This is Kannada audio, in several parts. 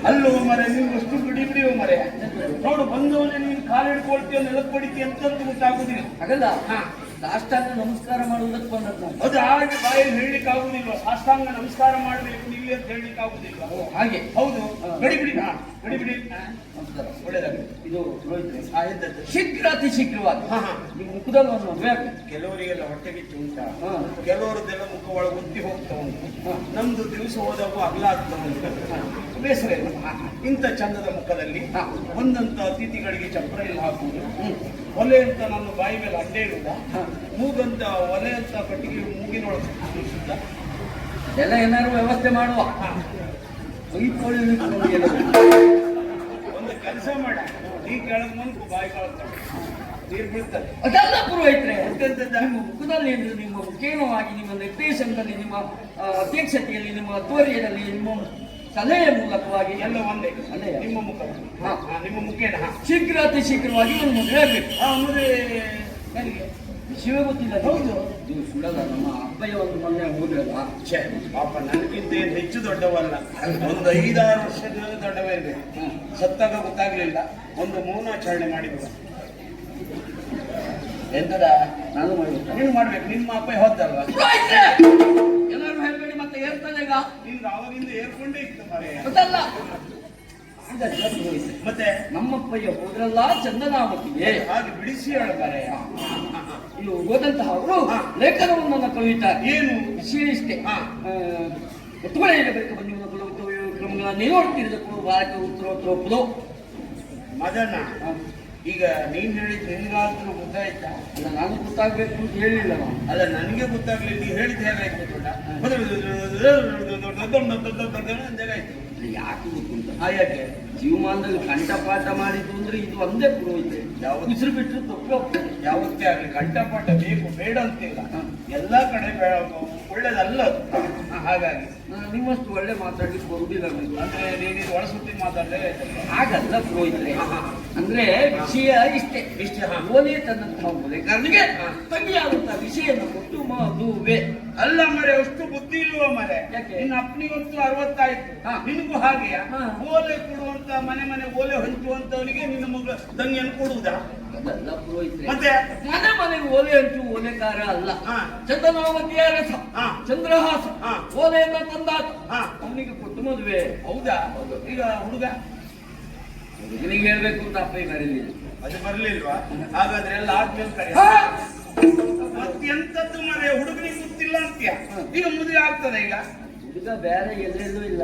ಅಲ್ಲೋ ಮರೆ ನಿಮ್ಗಷ್ಟು ಬಿಡಿ ಬಿಡಿಯೋ ಮರೆ ನೋಡು ಬಂದವನೇ ನೀನು ಕಾಲು ಹಿಡ್ಕೊಳ್ತೀಯ ನೆಲಪಡಿತಿ ಅಂತ ಗೊತ್ತಾಗುದಿಲ್ಲ ಹಾಗಲ್ಲ ಸಾಷ್ಟಾಂಗ ನಮಸ್ಕಾರ ಮಾಡುವುದಕ್ಕೆ ಬಂದದ್ದು ಅದು ಹಾಗೆ ಬಾಯಲ್ಲಿ ಹೇಳಲಿಕ್ಕೆ ಆಗುದಿಲ್ವಾ ಸಾಷ್ಟಾಂಗ ನಮಸ್ಕಾರ ಮಾಡಬೇಕು ನೀವು ಅಂತ ಹೇಳಲಿಕ್ಕೆ ಆಗುದಿಲ್ವಾ ಹಾಗೆ ಹೌದು ಗಡಿ ಬಿಡಿ ಗಡಿ ಬಿಡಿ ನಮಸ್ಕಾರ ಒಳ್ಳೇದಾಗಲಿ ಇದು ರೋಹಿತ್ರೆ ಶೀಘ್ರ ಅತಿ ಶೀಘ್ರವಾಗಿ ನೀವು ಮುಖದಲ್ಲಿ ಒಂದು ಮದುವೆ ಆಗ್ಬೇಕು ಕೆಲವರಿಗೆಲ್ಲ ಹೊಟ್ಟೆ ಕಿಚ್ಚು ಉಂಟಾ ಕೆಲವರದ್ದೆಲ್ಲ ಮುಖ ಒಳಗೆ ಉದ್ದಿ ಹೋಗ್ತಾ ಉಂಟು ನಮ್ದು ದಿವಸ ಹೋದಾಗ ಅಗಲ ಆಗ್ತಾ ಉಂಟು ಬೇಸರ ಇಲ್ಲ ಇಂಥ ಚಂದದ ಮುಖದಲ್ಲಿ ಬಂದಂತ ಅತಿಥಿಗಳಿಗೆ ಚಪ್ರ ಇಲ್ಲ ಹಾಕುವುದು ಒಲೆ ಅಂತ ನನ್ನ ಬಾಯಿ ಮೇಲೆ ಅಡ್ಡೆ ಇಡುವುದ ಮೂಗಂತ ಒಲೆ ಅಂತ ಕಟ್ಟಿಗೆ ಮೂಗಿನೊಳಗೆ ಎಲ್ಲ ಏನಾದ್ರು ವ್ಯವಸ್ಥೆ ಮಾಡುವ ಒಂದು ಕೆಲಸ ಮಾಡ ನೀ ಕೆಳಗೆ ಮನ್ಕು ಬಾಯಿ ಕಳ್ತಾಳೆ ನೀರು ಬೀಳ್ತಾರೆ ಅದೆಲ್ಲ ಪುರೋಹಿತ್ರೆ ನಿಮ್ಮ ಮುಖದಲ್ಲಿ ನಿಮ್ಮ ಮುಖೇನವಾಗಿ ನಿಮ್ಮ ನಿರ್ದೇಶನದಲ್ಲಿ ನಿಮ್ಮ ಅಧ್ಯಕ್ಷತೆಯಲ್ಲಿ ನಿಮ್ಮ ಅಧ್ವರ್ಯದಲ್ಲಿ ನಿಮ್ಮ ಸಲಹೆಯ ಮೂಲಕವಾಗಿ ಎಲ್ಲ ಒಂದೇ ನಿಮ್ಮ ಮುಖ ನಿಮ್ಮ ಮುಖೇನ ಶೀಘ್ರ ಅತಿ ಶೀಘ್ರವಾಗಿ ಒಂದು ಮದುವೆ ಆಗಬೇಕು ಮದುವೆ ನನಗೆ ವಿಷಯವೇ ಗೊತ್ತಿಲ್ಲ. ಹೌದು ನೀವು ಸುಳ್ಳಲ್ಲ. ನಮ್ಮ ಅಪ್ಪಯ್ಯ ಒಂದು ಮೊನ್ನೆ ಹೋದ್ರಲ್ಲ ಪಾಪ ನನಗಿಂತ ಏನು ಹೆಚ್ಚು ದೊಡ್ಡವಲ್ಲ, ಒಂದು 5-6 ವರ್ಷದ ದೊಡ್ಡವ ಇರಬೇಕು. ಸತ್ತಾಗ ಗೊತ್ತಾಗ್ಲಿಲ್ಲ, ಒಂದು ಮೌನಾಚರಣೆ ಮಾಡಿದ್ರು. ಎಂತದ ನಾನು ಮಾಡ್ಬೇಕು, ನೀನು ಮಾಡ್ಬೇಕು. ನಿಮ್ಮ ಅಪ್ಪಯ್ಯ ಹೋದಲ್ವಾ? ಎಲ್ಲರೂ ಹೇಳ್ಬೇಡಿ ಮತ್ತೆ ಏರ್ತಾನೆ ಈಗ. ನಿಮ್ಗೆ ಆವಾಗಿಂದ ಏರ್ಕೊಂಡೇ ಇತ್ತು ಮರೆ ಗೊತ್ತಲ್ಲ. ಮತ್ತೆ ನಮ್ಮಪ್ಪಯ್ಯ ಹೋದ್ರಲ್ಲ ಚಂದನಾವತಿಗೆ, ಹಾಗೆ ಬಿಡಿಸಿ ಹೇಳ್ತಾರೆ. ಇಲ್ಲಿ ಹೋದಂತಹ ಅವರು ಲೇಖನವನ್ನು ಕವಿತಾರೆ. ಏನು ವಿಷಯ ಇಷ್ಟೇ, ಎತ್ತುಗಳೇಬೇಕು ಬಂದಿರುವ ಕ್ರಮಗಳನ್ನು ನೋಡ್ತಿರೋದಕ್ಕೂ ಭಾರತ ಉತ್ತರೋತ್ತರೋಪದು ಮದನ. ಈಗ ನೀನ್ ಹೇಳಿದ್ ನಿನ್ಗಾದ್ರೂ ಗೊತ್ತಾಯ್ತಾ? ಅಲ್ಲ, ನಾನು ಗೊತ್ತಾಗ್ಬೇಕು ಅಂತ ಹೇಳಿಲ್ಲ. ಅಲ್ಲ, ನನಗೆ ಗೊತ್ತಾಗ್ಲಿಲ್ಲ. ನೀ ಹೇಳಿದ್ ಹೇಗಾಯ್ತು ಹೇಗಾಯ್ತು? ಯಾಕೆ ಗೊತ್ತುಂಟ? ಯಾಕೆ ಜೀವಮಾನದಲ್ಲಿ ಕಂಠಪಾಠ ಮಾಡಿದ್ದು ಅಂದ್ರೆ ಇದು ಒಂದೇ ಪುರೋಹಿತೆ. ಉಸಿರು ಬಿಟ್ಟರು ತಪ್ಪು ಹೋಗ್ತದೆ. ಯಾವತ್ತೇ ಆಗ್ಲಿ ಕಂಠಪಾಠ ಬೇಕು ಬೇಡ ಅಂತಿಲ್ಲ, ಎಲ್ಲಾ ಕಡೆ ಒಳ್ಳೇದಲ್ಲ ಅದು. ಹಾಗಾಗಿ ನಿಮ್ಮಷ್ಟು ಒಳ್ಳೆ ಮಾತಾಡ್ಲಿಕ್ಕೆ ಬರುವುದಿಲ್ಲ. ಅಂದ್ರೆ ನೀನು ಒಳಸುತ್ತಿ ಮಾತಾಡಿದ್ರೆ ಹಾಗಲ್ಲ ಪುರೋಹಿತರೆ. ಅಂದ್ರೆ ವಿಷಯ ಇಷ್ಟೇ. ಓಲೆ ತನ್ನಂತಹ ಓಲೆಗಾರನಿಗೆ ತಂಗಿಯಾದಂತಹ ವಿಷಯನ ಕೊಟ್ಟು ಮದುವೆ. ಅಲ್ಲ ಮರೆ, ಅಷ್ಟು ಬುದ್ಧಿ ಇಲ್ವ ಮರೆ? ನಿನ್ನ ಅಪ್ಪನಿಗಂತೂ 60 ಆಯ್ತು, ನಿನಗೂ ಹಾಗೆಯಾ? ಓಲೆ ಕೊಡುವಂತ ಮನೆ ಮನೆ ಓಲೆ ಹಂಚುವಂತವನಿಗೆ ನಿನ್ನ ಮಗ ತಂಗಿಯನ್ನು ಕೊಡುವುದಾ? ಅದಲ್ಲ ಪುರೋಹಿತರೆ. ಮತ್ತೆ ಮನೆ ಮನೆಗೆ ಓಲೆ ಹಂಚು ಓಲೆಕಾರ ಅಲ್ಲ. ಚಂದನಾವತಿಯ ರಸ ಚಂದ್ರಹಾಸ ಓಲೆಯನ್ನ ತಂದಾತ ಅವನಿಗೆ ಕೊಟ್ಟು ಮದುವೆ. ಹೌದಾ? ಈಗ ಹುಡುಗ ಹುಡುಗನಿಗೆ ಹೇಳ್ಬೇಕು ಅಂತ ಅಪ್ಪ ಈಗ ಕರೀಲಿಲ್ಲ. ಅದು ಬರ್ಲಿಲ್ವಾ? ಹಾಗಾದ್ರೆ ಎಲ್ಲ ಆದ್ಮೇಲೆ ಕರೆ. ಮತ್ತೆಂತದ್ದು ಮರೆ, ಹುಡುಗನಿಗೆ ಗೊತ್ತಿಲ್ಲ ಅಂತ್ಯ. ಈಗ ಮದುವೆ ಆಗ್ತದೆ. ಈಗ ಹುಡುಗ ಬೇರೆ ಎಲ್ಲೆಲ್ಲೂ ಇಲ್ಲ.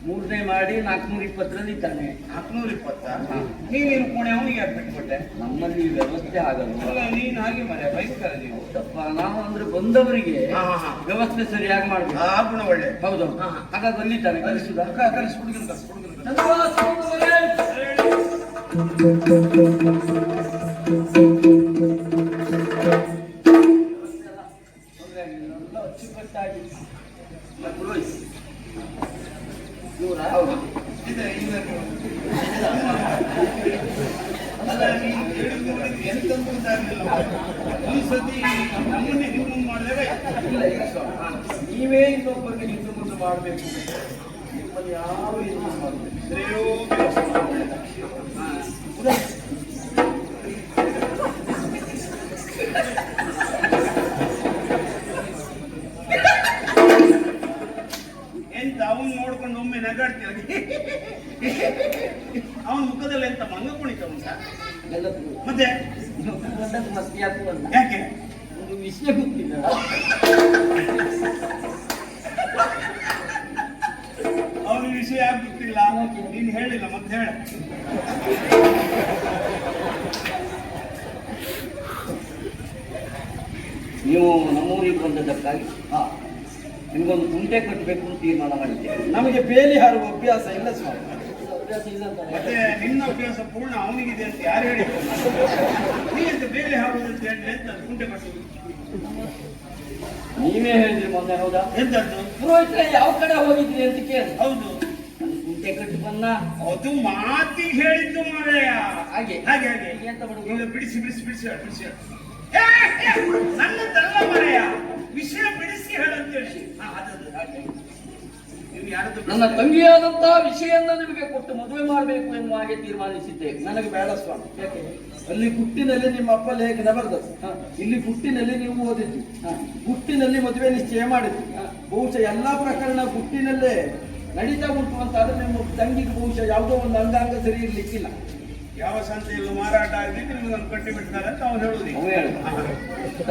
3ನೇ ಮಾಡಿ 420ರಲ್ಲಿ ಇದ್ದಾನೆ. 420? ನೀನೇನು ಕೋಣೆ ಅವನಿಗೆ ಯಾಕೆ ಬಿಟ್ಟುಕೊಟ್ಟೆ? ನಮ್ಮಲ್ಲಿ ವ್ಯವಸ್ಥೆ ಆಗಲ್ಲ. ನೀನು ಹಾಗೆ ಮರೆ ಭಯಂಕರ ನೀವು. ನಾವು ಅಂದ್ರೆ ಬಂದವರಿಗೆ ವ್ಯವಸ್ಥೆ ಸರಿಯಾಗಿ ಮಾಡ್ಬೇಕು. ಆ ಗುಣ ಒಳ್ಳೆ. ಹೌದು. ಹಾಗಾಗಿ ಅಲ್ಲಿದ್ದಾನೆ. ಕಲಿಸುದ ಕಲಿಸಿ ಹುಡುಗನ ಕಲಿಸಿ ಹುಡುಗನ ಅಚ್ಚುಕಟ್ಟಾಗಿ ಪುರೋಹಿತ ಈ ಸತಿ ನಮ್ಮನ್ನೇ ಹಿಂದೆ ಮಾಡಿದ್ರೆ ನೀವೇ ಇನ್ನೊಬ್ಬರಿಗೆ ಹಿಂದೆ ಮುಂದೆ ಮಾಡಬೇಕು. ನಿಮ್ಮಲ್ಲಿ ಯಾವ ಹಿಂದೆ ಮಾಡಬೇಕು? ಎಂತ ಅವನು ನೋಡ್ಕೊಂಡು ಒಮ್ಮೆ ನಗಾಡ್ತೀರ? ಅವನ ಮುಖದಲ್ಲಿ ಎಂತ ಮಂಗ ಕುಣಿತ ಉಂಟ? ಮತ್ತೆ ಯಾಕೆ? ಒಂದು ವಿಷಯ ಗೊತ್ತಿಲ್ಲ. ಅವನ ವಿಷಯ ಯಾಕೆ ಗೊತ್ತಿಲ್ಲ? ನೀನು ಹೇಳಿಲ್ಲ, ಮತ್ತೆ ಹೇಳ. ನೀವು ನಮ್ಮೂರಿಗೆ ಬಂದದಕ್ಕಾಗಿ ನಿಮ್ಗೊಂದು ಕುಂಟೆ ಕಟ್ಟಬೇಕು ಅಂತ ತೀರ್ಮಾನ ಮಾಡಿದ್ದೆ. ನಮಗೆ ಬೇಲಿ ಹಾರುವ ಅಭ್ಯಾಸ ಇಲ್ಲ ಸ್ವಾಮಿ. ಅಭ್ಯಾಸ ಇಲ್ಲ ಅಂತ ಮತ್ತೆ ನಿನ್ನ ಅಭ್ಯಾಸ ಪೂರ್ಣ ಅವನಿಗಿದೆ ಅಂತ ಯಾರು ಹೇಳಿದ್ರು? ನೀ ಅಂತ ಬೇಲೆ ಹಾಕುದಂತ ಹೇಳಿ ಅಂತ ಕುಂಟೆ ಕಟ್ಟುದು. ನೀವೇ ಹೇಳಿದ್ರಿ ಮೊನ್ನೆ, ಹೌದಾ? ಎಂತದ್ದು? ಪುರೋಹಿತರೆ ಯಾವ ಕಡೆ ಹೋಗಿದ್ರಿ ಅಂತ ಕೇಳಿ. ಹೌದು, ಕುಂಟೆ ಕಟ್ಟಿ ಬನ್ನ ಅದು ಮಾತಿಗೆ ಹೇಳಿದ್ದು ಮಾರಾಯ. ಹಾಗೆ ಹಾಗೆ ಹಾಗೆ ಎಂತ ಮಾಡುದು? ಈಗ ಬಿಡಿಸಿ ಬಿಡಿಸಿ ಬಿಡಿಸಿ ಹೇಳು, ಬಿಡಿಸಿ ಹೇಳು. ನನ್ನದಲ್ಲ ಮಾರಾಯ, ವಿಷಯ ಬಿಡಿಸಿ ಹೇಳಂತ ಹೇಳಿ. ಅದದ್ದು ಹಾಗೆ ನೀವು ಯಾರದ್ದು? ನನ್ನ ತಂಗಿಯಾದಂತಹ ವಿಷಯವನ್ನು ನಿಮಗೆ ಕೊಟ್ಟು ಮದುವೆ ಮಾಡಬೇಕು ಎನ್ನುವ ಹಾಗೆ ತೀರ್ಮಾನಿಸಿದ್ದೆ. ನನಗೆ ಬೇಡ ಸ್ವಾಮಿ. ಯಾಕೆ? ಅಲ್ಲಿ ಹುಟ್ಟಿನಲ್ಲಿ ನಿಮ್ಮ ಅಪ್ಪ ಲೇಖನ ಬರೆದದ್ದು, ಇಲ್ಲಿ ಹುಟ್ಟಿನಲ್ಲಿ ನೀವು ಓದಿದ್ದು, ಹುಟ್ಟಿನಲ್ಲಿ ಮದುವೆ ನಿಶ್ಚಯ ಮಾಡಿದ್ದು. ಬಹುಶಃ ಎಲ್ಲಾ ಪ್ರಕರಣ ಹುಟ್ಟಿನಲ್ಲೇ ನಡೀತಾ ಉಂಟು ಅಂತ ಆದ್ರೆ ನಿಮ್ಮ ತಂಗಿಗೆ ಬಹುಶಃ ಯಾವುದೋ ಒಂದು ಅಂಗಾಂಗ ಸರಿ ಇರ್ಲಿಕ್ಕಿಲ್ಲ. ಯಾವ ಸಂತೆಯಲ್ಲೂ ಮಾರಾಟ ಆಗಿದ್ದು ನಿಮ್ಗೆ ಒಂದು ಕಟ್ಟಿ ಬಿಡ್ತಾರೆ ಅಂತ ಅವ್ನು ಹೇಳುದು.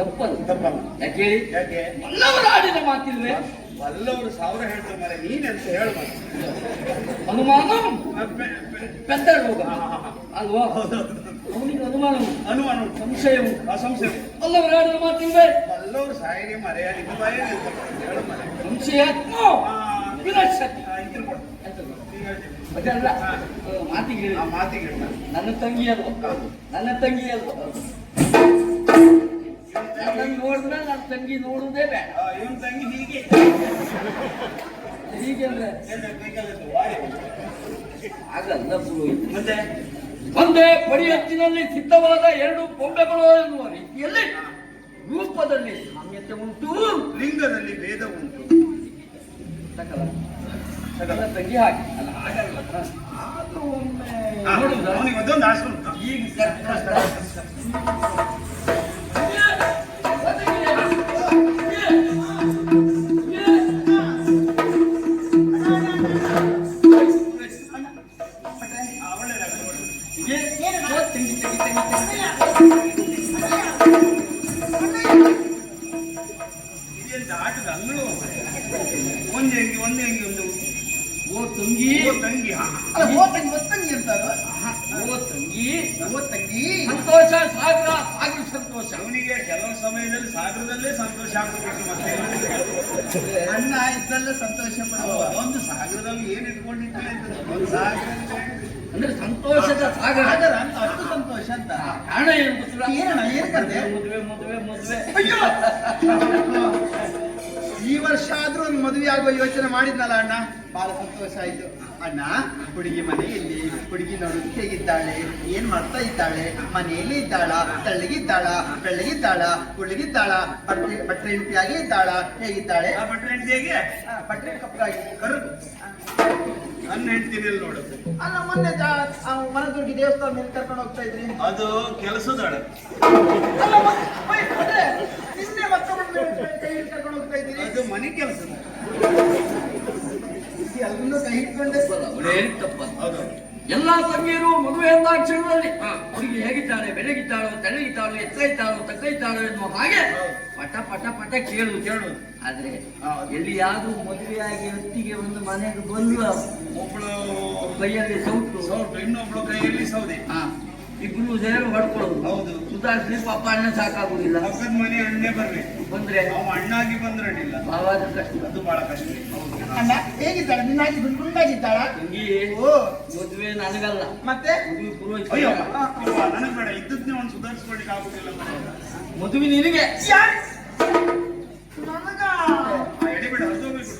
ತಪ್ಪಲ್ಲ. ತಪ್ಪಲ್ಲ. ಯಾಕೆ ಹೇಳಿ? ಯಾಕೆ? ಮಲ್ಲವರ ಆಡಿನ ಮಾತಿಲ್ವೇ? ಎಲ್ಲವರು ಸಾವಿರ ಹೇಳ್ತಾರೆ ಮಾರೆ, ನೀನೆಂತ ಹೇಳು ಮಾರೆ. ಅನುಮಾನ ಪೆದ್ದಳು ಹೋಗ ಅಲ್ವಾ? ಹೌದೌದು. ಅವನಿಗೆ ಅನುಮಾನ ಉಂಟು, ಅನುಮಾನ ಉಂಟು, ಸಂಶಯ ಉಂಟು. ಅಸಂಶಯ. ಮಲ್ಲವರ ಆಡಿನ ಮಾತಿಲ್ವೇ? ಎಲ್ಲವರು ಸಾಯಿಗೆ ಮರೆ ನಿಮ್ಮ ಬಾಯಲ್ಲಿ ಹೇಳು ಮಾರೆ. ಸಂಶಯಾತ್ಮ ವಿನಾಶಕ್ತಿ. ಇದ್ರು ಕೊಡು. ಎಂತದು? ಈಗ ಹೇಳ್ತೀನಿ. ಅದಲ್ಲ ಮಾತಿಗೆ ಹೇಳಿ. ಆ ಮಾತಿಗೆ ಹೇಳು. ನನ್ನ ತಂಗಿ ಅಲ್ವ? ನನ್ನ ತಂಗಿ ಅಲ್ವ? ನನ್ನ ನೋಡಿದ್ರೆ ನನ್ನ ತಂಗಿ ನೋಡುವುದೇ ಬೇಡ. ಇವನ್ ತಂಗಿ ಹೀಗೆ ಹೀಗೆ ಅಂದ್ರೆ ಆಗಲ್ಲ ಪುರೋಹಿತ. ಮತ್ತೆ ಒಂದೇ ಪಡಿಯತ್ತಿನಲ್ಲಿ ಸಿದ್ಧವಾದ ಎರಡು ಕೊಂಬೆಗಳು ಎನ್ನುವ ರೀತಿಯಲ್ಲಿ ರೂಪದಲ್ಲಿ ಸಾಮ್ಯತೆ ಉಂಟು, ಲಿಂಗದಲ್ಲಿ ಭೇದ ಉಂಟು. ಸಕಲ ಸಕಲ ತಂಗಿ ಹಾಗೆ ಅಲ್ಲ, ಹಾಗಲ್ಲ. ಅದು ಒಮ್ಮೆ ನೋಡುವುದಾ? ಅವನಿಗೆ ಅದೊಂದು ಆಸೆ ಉಂಟು. ಈಗ ಇದೆಂತ ಆಟದ ಅಂಗಳು? ಒಂದೇ ಅಂಗಿ ಒಂದೇ ಅಂಗಿ ಒಂದು ಓ ತಂಗಿ ತಂಗಿ. ಒತ್ತಂಗಿ ಅಂತ ಓ ತಂಗಿ ತಂಗಿ ಸಂತೋಷ ಸಾಗರ ಸಾಗರ ಸಂತೋಷ. ಅವನಿಗೆ ಕೆಲವು ಸಮಯದಲ್ಲಿ ಸಾಗರದಲ್ಲೇ ಸಂತೋಷ ಆಗ್ಬೇಕು. ಮತ್ತೆ ಅಣ್ಣ ಇದ್ದಲ್ಲೇ ಸಂತೋಷ ಪಡುವ ಒಂದು ಸಾಗರದಲ್ಲಿ ಏನ್ ಇಟ್ಕೊಂಡಿರ್ತೀವಿ ಅಂತ ಒಂದು ಸಾಗರ ಅಂದ್ರೆ ಸಂತೋಷದ ಸಾಗರ ಸಾಗರ ಅಂತ ಅಷ್ಟು ಸಂತೋಷ ಅಂತ. ಕಾರಣ ಏನು ಗೊತ್ತಿಲ್ಲ. ಏನಣ್ಣ ಏನ್ ಕತೆ? ಮದುವೆ ಮದುವೆ ಮದುವೆ. ಅಯ್ಯೋ ಈ ವರ್ಷ ಆದ್ರೂ ಒಂದು ಮದುವೆ ಆಗುವ ಯೋಚನೆ ಮಾಡಿದ್ನಲ್ಲ ಅಣ್ಣ, ಬಹಳ ಸಂತೋಷ ಆಯ್ತು. ಅಣ್ಣ, ಹುಡುಗಿ ಮನೆಯಲ್ಲಿ ಹುಡುಗಿ ನೋಡುದು ಹೇಗಿದ್ದಾಳೆ, ಏನ್ ಮಾಡ್ತಾ ಇದ್ದಾಳೆ, ಮನೆಯಲ್ಲಿ ಇದ್ದಾಳ, ತೆಳ್ಳಗಿದ್ದಾಳ, ಬೆಳ್ಳಗಿದ್ದಾಳ, ಕುಳ್ಳಗಿದ್ದಾಳ, ಬಟ್ಟೆ ಹೆಂಡತಿಯಾಗಿ ಇದ್ದಾಳ, ಹೇಗಿದ್ದಾಳೆ? ಆ ಭಟ್ರ ಹೆಂಡತಿಗೆ ಬಟ್ಟೆ ಕಪ್ಪಾಗಿ ಕರೆದು ನನ್ನ ಹೆಂಡತಿನಲ್ಲಿ ನೋಡು. ಅಲ್ಲ, ಮೊನ್ನೆ ಮನದುರ್ಗಿ ದೇವಸ್ಥಾನ ಮೇಲೆ ಕರ್ಕೊಂಡು ಹೋಗ್ತಾ ಇದ್ರಿ. ಅದು ಕೆಲಸದಾಳ. ಅಲ್ಲ, ಮತ್ತೆ ನಿನ್ನೆ ಮತ್ತೊಬ್ಬರು ಕೈ ಹಿಡ್ದು ಕರ್ಕೊಂಡು ಹೋಗ್ತಾ ಇದ್ದೀರಿ. ಅದು ಮನೆ ಕೆಲಸದ. ಎಲ್ಲರೂ ಕೈ ಹಿಡ್ಕೊಂಡೆ ಅವಳೇ ತಪ್ಪಲ್ಲ. ಹೌದು. ಎಲ್ಲಾ ತಂಗಿಯರು ಮದುವೆ ಎಂದಾಕ್ಷರದಲ್ಲಿ ಹುಡುಗಿ ಹೇಗಿದ್ದಾಳೆ, ಬೆಳಗಿದ್ದಾಳೋ, ತೆಳ್ಳಗಿದ್ದಾಳೋ, ಎತ್ತರ ಇದ್ದಾಳೋ, ತಗ್ಗ ಇದ್ದಾಳೋ ಎನ್ನುವ ಹಾಗೆ ಪಟ ಪಟ ಪಟ ಕೇಳುವುದು. ಆದ್ರೆ ಎಲ್ಲಿಯಾದ್ರೂ ಮದುವೆಯಾಗಿ ಹೊತ್ತಿಗೆ ಒಂದು ಮನೆಗೆ ಬಂದು ಒಬ್ಳು ಕೈಯಲ್ಲಿ ಸೌಟು, ಇನ್ನೊಬ್ಳು ಕೈಯಲ್ಲಿ ಸೌದೆ. ಇಬ್ರು ಸೇರು ಹೊಡ್ಕೊಳ್ಳೋದು. ಹೌದು. ಸುಧಾರಿಸಿ ಪಾಪ ಅಣ್ಣ ಸಾಕಾಗುದಿಲ್ಲ. ಪಕ್ಕದ ಮನೆ ಅಣ್ಣೆ ಬರ್ಬೇಕು. ಬಂದ್ರೆ ಅವ ಅಣ್ಣಾಗಿ ಬಂದ್ರೆ ಅಡ್ಡಿಲ್ಲ. ಬಹಳ ಕಷ್ಟ. ಅದು ಬಹಳ ಕಷ್ಟ. ಅಣ್ಣ ಹೇಗಿದ್ದಾಳೆ? ನಿನ್ನಾಗಿ ಗುಂಡಾಗಿದ್ದಾಳ? ತಂಗಿ ಓ, ಮದುವೆ ನನಗಲ್ಲ, ಮತ್ತೆ ಮದುವೆ ಪುರೋಹಿತ. ಅಯ್ಯೋ ನನಗ್ ಬೇಡ, ಇದ್ದದ್ನೇ ಒಂದು ಸುಧಾರಿಸ್ಕೊಳ್ಲಿಕ್ಕೆ ಆಗುದಿಲ್ಲ. ಮದುವೆ ನಿನಗೆ. ನನಗ ಎಡಿಬೇಡ, ಅದು ಹೋಗ್ಬೇಕು.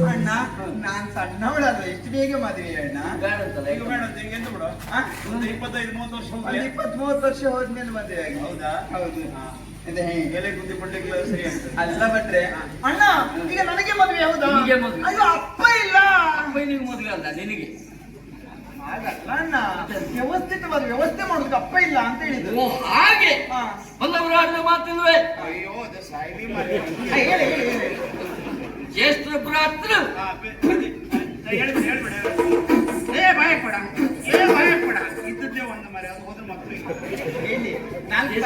ಅಣ್ಣ, ನಾನ್ ಸಣ್ಣವಳಲ್ಲ, ಎಷ್ಟು ಬೇಗ ಮದುವೆ ಅಣ್ಣ? ಬೇಡ ಅಂತಲ್ಲ ಈಗ ಬೇಡ ಅಂತ ಹಿಂಗೆ ಎಂತ ಬಿಡು. ಒಂದು 25-30 ವರ್ಷ ಒಂದು ಹೋಗ್ಲಿ. 20-30 ವರ್ಷ ಹೋದ್ಮೇಲೆ ಮದುವೆ ಆಗಿ. ಹೌದಾ? ಹೌದು. ಇದೆ, ಎಲೆ ಗುದ್ದಿ ಕೊಡ್ಲಿಕ್ಕೆ ಸರಿ ಆಗ್ತದೆ. ಅಲ್ಲ ಭಟ್ರೆ, ಅಣ್ಣ ಈಗ ನನಗೆ ಮದುವೆ ಹೌದಾ? ನಿನಗೆ ಮದುವೆ. ಅಯ್ಯೋ, ಅಪ್ಪ ಇಲ್ಲ. ನಿನಗೆ ಮದುವೆ ಅಲ್ಲ, ನಿನಗೆ. ಹಾಗಲ್ಲ ಅಣ್ಣ, ವ್ಯವಸ್ಥಿತ ಮದುವೆ ವ್ಯವಸ್ಥೆ ಮಾಡುದಕ್ಕೆ ಅಪ್ಪ ಇಲ್ಲ ಅಂತ ಹೇಳಿದ್ರು. ಓ ಹಾಗೆ. ಹಾ. ಬಂದವರು ಆಡಿದ ಮಾತಿಲ್ವೇ? ಅಯ್ಯೋ, ಅದು ಸಾಯ್ಲಿ ಮಾರ್ರೆ. ಹೇಳಿ ಹೇಳಿ ಹೇಳಿ. ಜ್ಯೇಷ್ಠ ಭ್ರಾತೃ ಹೇಳ್ಬೇಡ. ಏ ಭಯ ಪಡ, ಇದ್ದದ್ದೇ ಒಂದು ಮರೆ, ಅದು ಹೋದ್ರೆ ಮಕ್ಕಳು ಹೇಳಿ. ನಾಲ್ಕು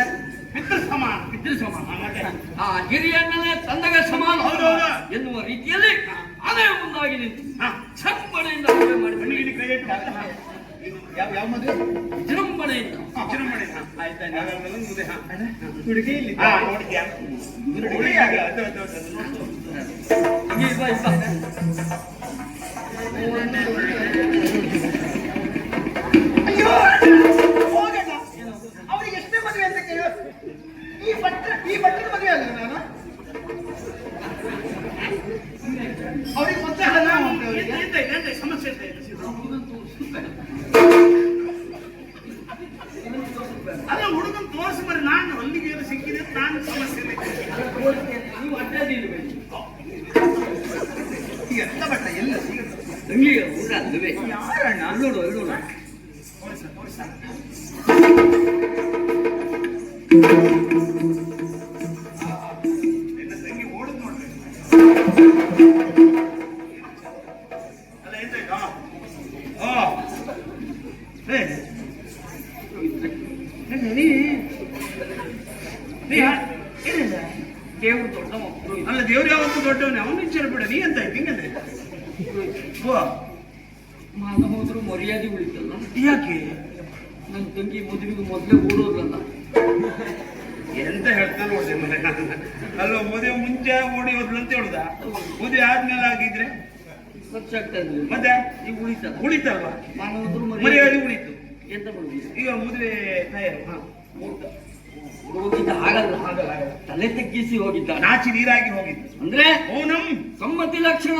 ಪಿತೃ ಸಮಾನ. ಪಿತೃ ಸಮಾನ. ಮತ್ತೆ ಆ ಹಿರಿಯಣ್ಣನೇ ತಂದೆಗೆ ಸಮಾನ ಹೌದೌದು. ಎನ್ನುವ ರೀತಿಯಲ್ಲಿ ಅದೇ ಮುಂದಾಗಿ ನಿಂತು ಚಪ್ಪಣೆಯಿಂದ ಮದುವೆ ಮಾಡಿ ಕಣ್ಣಿಗೆ ಕೈ ಇಟ್ಟು ಯಾವ ಮದುವೆ? ವಿಜೃಂಭಣೆಯಿಂದ. ವಿಜೃಂಭಣೆ. ಆಯ್ತಾ? ಮುದೆ. ಹುಡುಗಿ ಇಲ್ಲಿ ನೋಡಿದ್ಯಾ? ಹುಡುಗಿ ಆಗ ಅದು ಅದು ಅದು ನೋಡು. ಹೀಗೆ ಬಾ, ಬಾ. ಮದುವೆ. ಯಾರಣ್ಣ? ನೋಡು ನೋಡು. ನಿನ್ನ ತಂಗಿ ಓಡುದು ನೋಡ್ರಿ. ಅಲ್ಲ ಎಂತ ದೇವ್ರು ದೊಡ್ಡ ಮಕ್ಕಳು. ಅಲ್ಲ ದೇವ್ರು ಯಾವತ್ತು ದೊಡ್ಡವನೇ, ಅವನು ವಿಚಾರ ಬಿಡ. ನೀ ಅಂತ ಆಯ್ತು ಹಿಂಗಂದ್ರೆ ಮಾನ ಹೋದ್ರು ಮರ್ಯಾದೆ ಉಳಿತಲ್ಲ. ಯಾಕೆ ನನ್ನ ತಂಗಿ ಮದುವೆಗೆ ಮೊದಲೇ ಓಡೋದಲ್ಲ. ಎಂತ ಹೇಳ್ತಾ ನೋಡಿದೆ ಮನೆ ಅಲ್ವಾ, ಮದುವೆ ಮುಂಚೆ ಓಡಿ ಹೋದ್ಲು ಅಂತ ಹೇಳುದ, ಮದುವೆ ಆದ್ಮೇಲೆ ಆಗಿದ್ರೆ ಖರ್ಚಾಗ್ತಾ ಇದ್ವಿ. ಮತ್ತೆ ಈಗ ಉಳಿತಲ್ಲ. ಉಳಿತಲ್ವಾ, ಮಾನ ಹೋದ್ರು ಮರ್ಯಾದೆ ಉಳಿತು. ಎಂತ ಮಾಡುದು ಈಗ ಮದುವೆ ತಯಾರು ಹೋಗಿದ್ದ ಆಗಲ್ಲ. ಆಗಲ್ಲ. ತಲೆ ತಗ್ಗಿಸಿ ಹೋಗಿದ್ದ. ನಾಚಿ ನೀರಾಗಿ ಹೋಗಿದ್ದು ಅಂದ್ರೆ ಓನಂ ಸಮ್ಮತಿ ಲಕ್ಷಣ.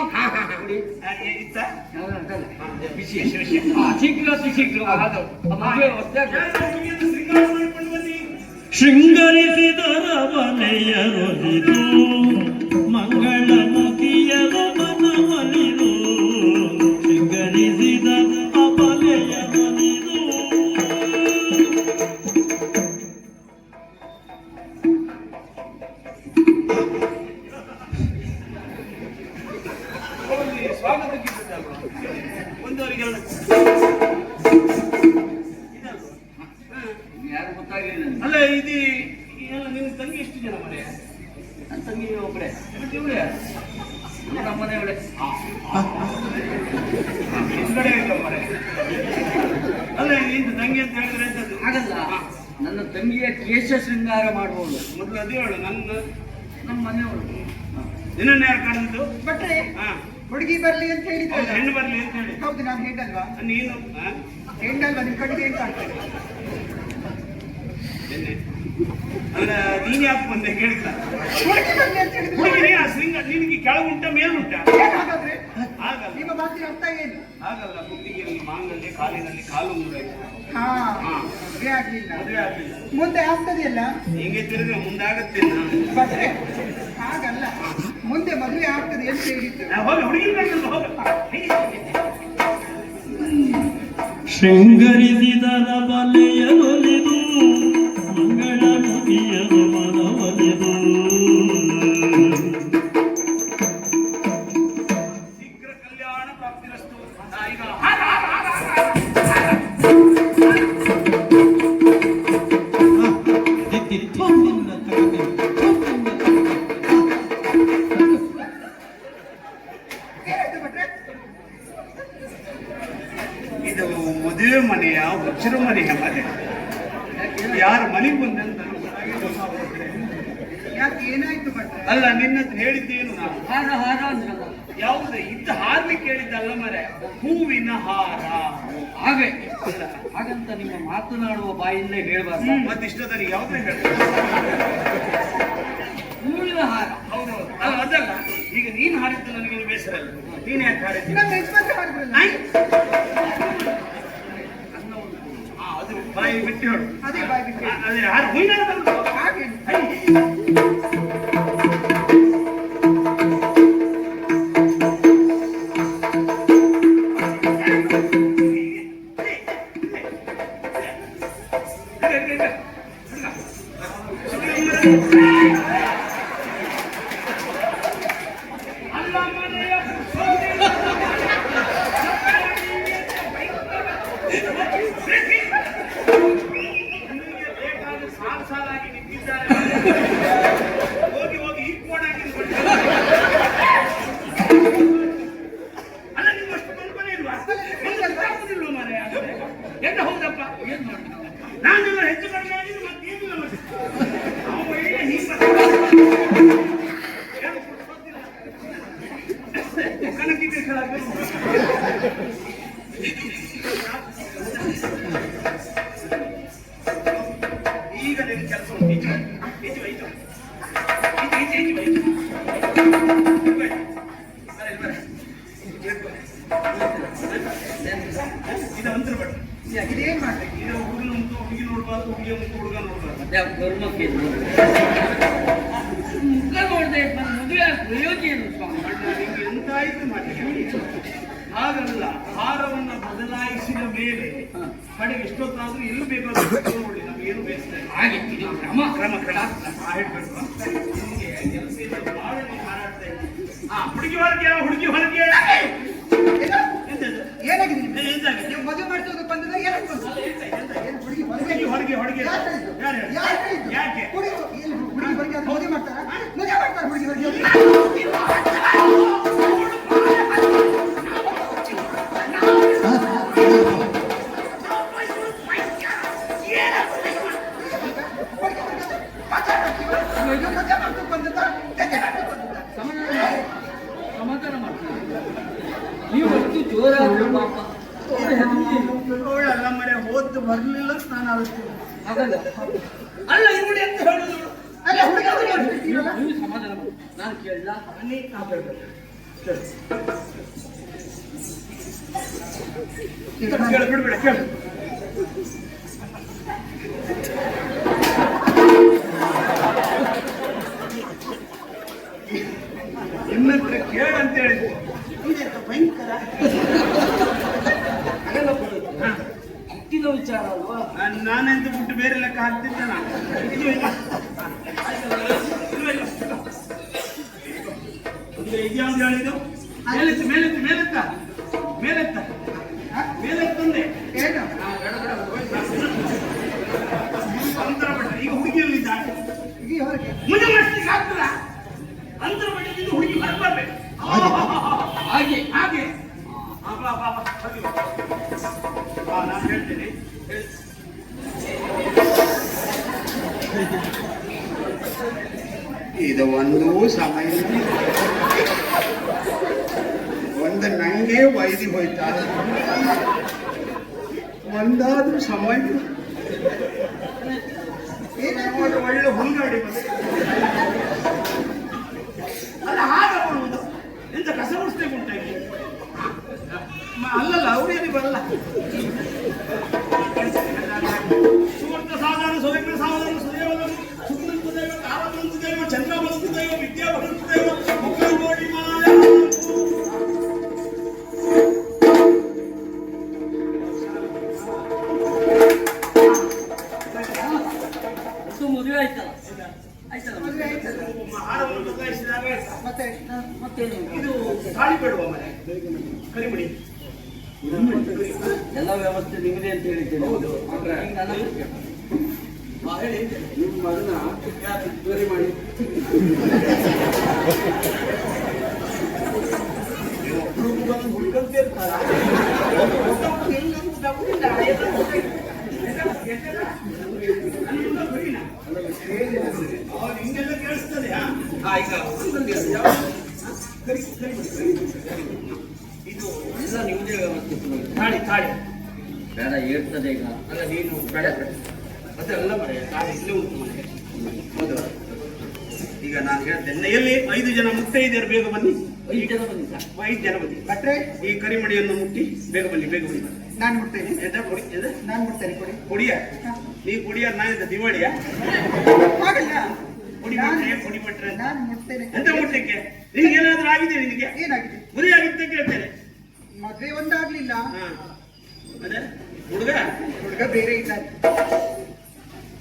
ನೋಡಿ ಇತ್ತ ಬಿಸಿ ಶೀಘ್ರ ಅತಿ ಶೀಘ್ರ ಮದುವೆ ಶೃಂಗಾರ ಮಾಡ್ಕೊಂಡು ಬನ್ನಿ. ಶೃಂಗರಿಸಿದರ ಮನೆಯರೊಲಿದು ಮಂಗಳ ಮುಖಿಯರು ಮನವಲಿದು ಶೃಂಗರಿಸಿದ ಅಬಲೆಯರೊಲಿದು ಸ್ವಾಗತ ಒಂದವರಿಗೆಲ್ಲ ಯಾರು ಗೊತ್ತಾಗಲಿಲ್ಲ. ಅಲ್ಲ ಇದು ನಿನ್ನ ತಂಗಿ ಎಷ್ಟು ಜನ ಮನೆ? ನನ್ನ ತಂಗಿ ಒಬ್ಬಳೆ. ಇವಳೆ ನಮ್ಮ ಮನೆಯವಳೆ. ಹಿಂದ್ಗಡೆ ಇಲ್ಲ ಮನೆ. ಅಲ್ಲ ನಿನ್ನ ತಂಗಿ ಅಂತ ಹೇಳಿದ್ರೆ ಎಂತದ್ದು? ಹಾಗಲ್ಲ, ನನ್ನ ತಂಗಿಯ ಕೇಶ ಶೃಂಗಾರ ಮಾಡುವವಳು ಮೊದಲು ಅದೇ ಹೇಳು. ನಮ್ಮ ಮನೆಯವಳು. ನಿನ್ನನ್ನು ಯಾರು ಕಾಣಿದ್ದು? ಭಟ್ರೆ, ಹಾ, ಹುಡುಗಿ ಬರ್ಲಿ ಅಂತ ಹೇಳಿದ್ರಲ್ಲ. ಹೆಣ್ಣು ಬರ್ಲಿ ಅಂತ ಹೇಳಿ. ಹೌದು, ನಾನು ಹೆಣ್ಣಲ್ವಾ? ನೀನು ಹೆಣ್ಣಲ್ವಾ? ನಿಮ್ ಕಡೆಗೆ ಏನ್ ಕಾಣ್ತೇನೆ? ಅಲ್ಲ ನೀನ್ ಯಾಕೆ ಬಂದೆ ಕೇಳಿಲ್ಲ. ಹುಡುಗಿ ಬರ್ಲಿ ಅಂತ ಹೇಳಿದ್ರೆ ಹುಡುಗಿ ಆ ಶೃಂಗ ನಿನಗೆ ಕೆಳಗುಂಟ ಮೇಲುಂಟ? ಏನ್ ಹಾಗಾದ್ರೆ? ಆಗಲ್ಲ, ನಿಮ್ಮ ಮಾತಿನ ಅರ್ಥ ಏನು? ಆಗಲ್ಲ. ಹುಡುಗಿಯಲ್ಲಿ ಮಾಂಗಲ್ಯ, ಕಾಲಿನಲ್ಲಿ ಕಾಲು ಮುರಿದು ಹಾ, ಹಾ. ಮದುವೆ ಆಗ್ಲಿಲ್ಲ. ಮದುವೆ ಆಗ್ಲಿಲ್ಲ. ಮುಂದೆ ಆಗ್ತದೆಯಲ್ಲ ಹಿಂಗೆ ತಿರುಗಿ ಮುಂದಾಗತ್ತೆ. ಭಟ್ರೆ, ಹಾಗಲ್ಲ, ಮುಂದೆ ಮದುವೆ ಆಗ್ತದೆ ಅಂತ ಹೇಳಿದ್ದು. ಹೋಗಿ ಹುಡುಗಿ ಕರ್ಕೊಂಡು ಹೋಗ. ಶೃಂಗರಿಸಿದರ ಬಲೆಯರೊಲಿದು ಮಂಗಳ ಮುಖಿಯರು ಮನವಲಿದು ಶೀಘ್ರ ಕಲ್ಯಾಣ ಪ್ರಾಪ್ತಿರಸ್ತು. ಈಗ ಏನಾಯ್ತು ಭಟ್ರೆ? ಇದು ಮದುವೆ ಮನೆಯ ಹುಚ್ಚರ ಮನೆಯ ಮನೆ. ಯಾರ ಮನೆಗೆ ಬಂದಂತ ಯಾಕೆ ಏನಾಯ್ತು ಭಟ್ರೆ? ಅಲ್ಲ, ನಿನ್ನ ಹತ್ರ ಹೇಳಿದ್ದೇನು ನಾನು? ಹಾರ ಹಾರ ಅಂದ್ರಲ್ಲ. ಯಾವ್ದು ಇದ್ದ ಹಾರ್ಲಿಕ್ಕೆ ಹೇಳಿದ್ದಲ್ಲ ಮರೆ, ಹೂವಿನ ಹಾರ. ಹಾಗೆ ಅಲ್ಲ, ಹಾಗಂತ ನಿಮ್ಮ ಮಾತನಾಡುವ ಬಾಯಿಂದ ಹೇಳ್ಬಾರ್ದು. ಮತ್ತಿಷ್ಟದಲ್ಲಿ ಯಾವ್ದೇ ಹೇಳ್ತಾರೆ. ಹೂವಿನ ಹಾರ. ಹೌದೌದು. ಅಲ್ಲ ಅದಲ್ಲ, ಈಗ ನೀನು ಹಾರಿದ್ದು ನನಗೆ ಬೇಸರ ಇಲ್ಲ. ನೀನ್ ಯಾಕೆ ಹಾರಿದ್ದಿ? ನಮ್ಮ ಯಜಮಾನ್ರು ಹಾಡಿದ್ರಲ್ಲ. ಅದು ಬಾಯಿ ಬಿಟ್ಟು ಹೇಳು. ಅದೇ ಬಾಯ್ ಬಿಟ್ಟು ಹೇಳು. ಅದೇ ಹಾರು ಹೂವಿನ ಹಾರ ತಂದು. ಹಾಗೆ ಅಲ್ಲ ಮನೆಯ ಬೇಕಾದ ಸಾಲು ಸಾಲಾಗಿ ನಿಂತಿದ್ದಾರೆ. ಹೋಗಿ ಹೋಗಿ ಈ ಕೋಣಾಗಿ ಅಲ್ಲ, ನಿಮ್ಮಷ್ಟು ಕಲ್ಪನೆ ಇಲ್ವಾ? ಇಲ್ವ ಮನೆ ಎಂತ? ಹೌದಪ್ಪ, ಏನ್ ಮಾಡ್ತೀನಿ ನಾನೆಲ್ಲ ಹೆಚ್ಚು ಕಡಿಮೆ ಆಗಿದ್ದು ಮತ್ತೇನಿಲ್ಲ. ಮತ್ತೆ ನಾವು ಒಳ್ಳೆ ಕಣಕಿಗೆ ಈಗ ನಿನ್ನ ಕೆಲಸ ಉಂಟು. Each each each each each each ಇದು ಅಂತರ ಬಟ್ ಇದೇನ್ ಮಾಡ್ಬೇಕು? ಇದು ಹುಡುಗ ಮುಟ್ಟು ಹುಡುಗಿ ನೋಡ್ಬಾರ್ದು, ಹುಡುಗಿಯ ಮುಟ್ಟು ಹುಡುಗ ನೋಡ್ಬಾರ್ದು. ಮತ್ತೆ ಅವ್ರ ಧರ್ಮಕ್ಕೆ ಮುಖ ನೋಡ್ದೆ ಮದುವೆ ಪ್ರಯೋಜನ ಏನು ಸ್ವಾಮಿ? ನಿಮ್ಗೆ ಎಂತಾಯ್ತು ಮಾಡಿ ಹಾಗಲ್ಲ, ಹಾರವನ್ನ ಬದಲಾಯಿಸಿದ ಮೇಲೆ ಕಡೆಗೆ ಎಷ್ಟೊತ್ತಾದ್ರೂ ಎಲ್ಲಿ ಬೇಕಾದ್ರೂ ನೋಡಿ ನಮಗೇನು ಬೇಯಿಸ್ತಾ ಇಲ್ಲ. ಹಾಗೆ ಇದು ಕ್ರಮ ಕ್ರಮ ಕ್ರಮ ಹೇಳ್ಬೇಕು. ನಿಮ್ಗೆ ಕೆಲಸ ಇಲ್ಲ, ಬಹಳ ನೀವು ಹಾರಾಡ್ತಾ ಇದ್ದೀರಿ. ಹುಡುಗಿ ಹೊರಗೆ, ಹುಡುಗಿ ಹೊರಗೆ. ಎಂತದು? ಏನಾಗಿದೆ ನಿಮ್ಗೆ? ಎಂತಾಗಿದೆ? ನೀವು ಮದುವೆ ಮಾಡ್ಸೋದಕ್ಕೆ ಬಂದಿಲ್ಲ ಏನಾಗ್ತದೆ? ಏನು ಹುಡುಗಿ ಹೊರಗೆ? ಹೊರಗೆ ಹೊರಗೆ ಯಾರು ಯಾರು ಹೇಳಿದ್ದು? ಯಾಕೆ? ಹುಡುಗಿ ಹೊರಗೆ ಆದ್ರೆ ಮದುವೆ ಮಾಡ್ತಾರಾ? ಮದುವೆ ಮಾಡ್ತಾರೆ ಹುಡುಗಿ ಹೊರಗೆ. ಸಮಾಧಾನ ಮಾಡ್ತೀವಿ. ನೀವು ಅಷ್ಟು ಜೋರಾದ್ರು ಪಾಪ ಅವಳಲ್ಲ ಮರೆ ಓದ್ದು ಬರ್ಲಿಲ್ಲ ನಾನು ಆಲೋಚನೆ. ಹಾಗಲ್ಲ ಅಲ್ಲ ಇವ್ರು ಎಂತ ಹೇಳುದು? ಅಲ್ಲ ಹುಡುಗಿ ಹೊರಗೆ ಹೇಳ್ತಿದ್ದೀರಲ್ಲ? ನೀವು ಸಮಾಧಾನ ಮಾಡಿ. ನಾನು ಕೇಳಿಲ್ಲ ಕೇಳು, ಬಿಡ್ಬೇಡ, ಕೇಳು. ನಿನ್ನತ್ರ ಕೇಳಂತ ಹೇಳಿದ್ರು. ಇದೆಂತ ಭಯಂಕರ? ಹುಟ್ಟಿನ ವಿಚಾರ ಅಲ್ವಾ? ನಾನೆಂತ ಬಿಟ್ಟು ಬೇರೆ ಲೆಕ್ಕ ಹಾಕ್ತಿದ್ದೆ ನಾನು. ಇದು ಇಲ್ಲ. ಇದ್ಯಾವ್ದು ಹೇಳಿದ್ದು? ಮೇಲೆತ್ತ ಮೇಲೆತ್ತ ಮೇಲೆತ್ತ ಮೇಲೆತ್ತ ಮೇಲೆತ್ತಂದೆ. ಏನು? ಅಂತರ ಪಟ್ಟ ಈಗ ಹುಡುಗಿಯಲ್ಲಿದ್ದಾಳೆ. ಹುಡುಗಿ ಹೊರಗೆ ಮುಂದೆ ಮಾಡಿಸ್ಲಿಕ್ಕೆ ಆಗ್ತದ? ಅಂತರ ಪಟ್ಟದಿಂದ ಹುಡುಗಿ ಬರ್ಬರ್ಬೇಕು. ಹಾಗೆ ಹಾಗೆ ನಾನು ಹೇಳ್ತೇನೆ. ಇದು ಒಂದು ಸಮಯ, ಒಂದು ನಂಗೆ ವೈದಿ ಹೋಯ್ತಾ, ಒಂದಾದ್ರೂ ಸಮಯ ಏನಾದ್ರು ಒಳ್ಳೆ ಹುಂಗಾಡಿ ಬಂದು ಅಲ್ಲ ಹಾಗೆ ಮಾಡುವುದು. ಎಂತ ಕಸ ಗುಡಿಸ್ತೇವೆ ಉಂಟಾಗಿ ಅಲ್ಲಲ್ಲ ಅವ್ರೇನು ಬರಲ್ಲ. ಸುವರ್ಣ ಸಾಧಾರಣ ಸ್ವಯಂ ಸಾಧಾರಣ ಸುದೇವ ಸುಖನಂತ ದೇವ ಕಾಲವಂತ ದೇವ ಚಂದ್ರವಂತ ದೇವ ವಿದ್ಯಾವಂತ ದೇವ ಮುಖ ನೋಡಿ ಮಾಯ. ಮದುವೆ ಆಯ್ತಲ್ಲ ಆಯ್ತಲ್ಲ ಮದುವೆ ಆಯ್ತಲ್ಲ? ಹಾರವನ್ನು ಬದಲಾಯಿಸಿದಾಗ ಮತ್ತೆ ಮತ್ತೇನು ಇದು ತಾಳಿ ಬೇಡುವ ಮನೆ ಕರಿಮಣಿ ಎಲ್ಲ ವ್ಯವಸ್ಥೆ ನಿಮ್ಮದೇ ಅಂತ ಹೇಳಿದ್ದೇನೆ. ಈಗ ನನ್ನ ಹೇಳಿ ನಿಮ್ಮ ಮಗನ ರಿಪೇರಿ ಮಾಡಿ ಒಬ್ರು ಬಂದು ಹುಡುಕಂತ ಇರ್ತಾರ. ಹಿಂಗೆಲ್ಲ ಕೇಳಿಸ್ತದೆ. ಈಗ ಇದು ಎಲ್ಲ ನಿಮ್ಮದೇ ವ್ಯವಸ್ಥೆ. ತಾಳಿ ತಾಳಿ ಬೇಡ ಏರ್ತದೆ ಈಗ. ಅಲ್ಲ ನೀನು ಬೇಡ ಅದೆಲ್ಲ ಮರೆ ತಾಳಿ ಇಲ್ಲೇ ಉಂಟು ಮನೆ. ಹೌದು. ಈಗ ನಾನು ಹೇಳ್ತೇನೆ, ಎಲ್ಲಿ 5 ಜನ ಮುತ್ತೈದೆಯರು ಬೇಗ ಬನ್ನಿ. 5 ಜನ ಬನ್ನಿ ಸರ್. 5 ಜನ ಬನ್ನಿ. ಭಟ್ರೆ ಈ ಕರಿಮಣಿಯನ್ನು ಮುಟ್ಟಿ ಬೇಗ ಬನ್ನಿ, ಬೇಗ ಬನ್ನಿ. ನಾನು ಮುಟ್ತೇನೆ. ಎಂತ ಕೊಡಿ? ಎಂತ ನಾನು ಮುಟ್ತೇನೆ ಕೊಡಿ. ಕುಡಿಯ? ನೀ ಕುಡಿಯ? ನಾನಿಂದ ದಿವಾಳಿಯ? ಹಾಗಲ್ಲ ಕುಡಿ ಬಿಟ್ರೆ ಕುಡಿ ಬಿಟ್ರೆ ನಾನು ಮುಟ್ತೇನೆ. ಎಂತ ಮುಟ್ಟಕ್ಕೆ? ನಿನ್ಗೆ ಏನಾದ್ರೂ ಆಗಿದೆ? ನಿನಗೆ ಏನಾಗಿದೆ? ಮದುವೆ ಆಗಿತ್ತೆ ಕೇಳ್ತೇನೆ. ಮದುವೆ ಒಂದಾಗ್ಲಿಲ್ಲ. ಹಾ ಅದೇ ಹುಡುಗ ಹುಡುಗ ಬೇರೆ ಇದ್ದಾನೆ.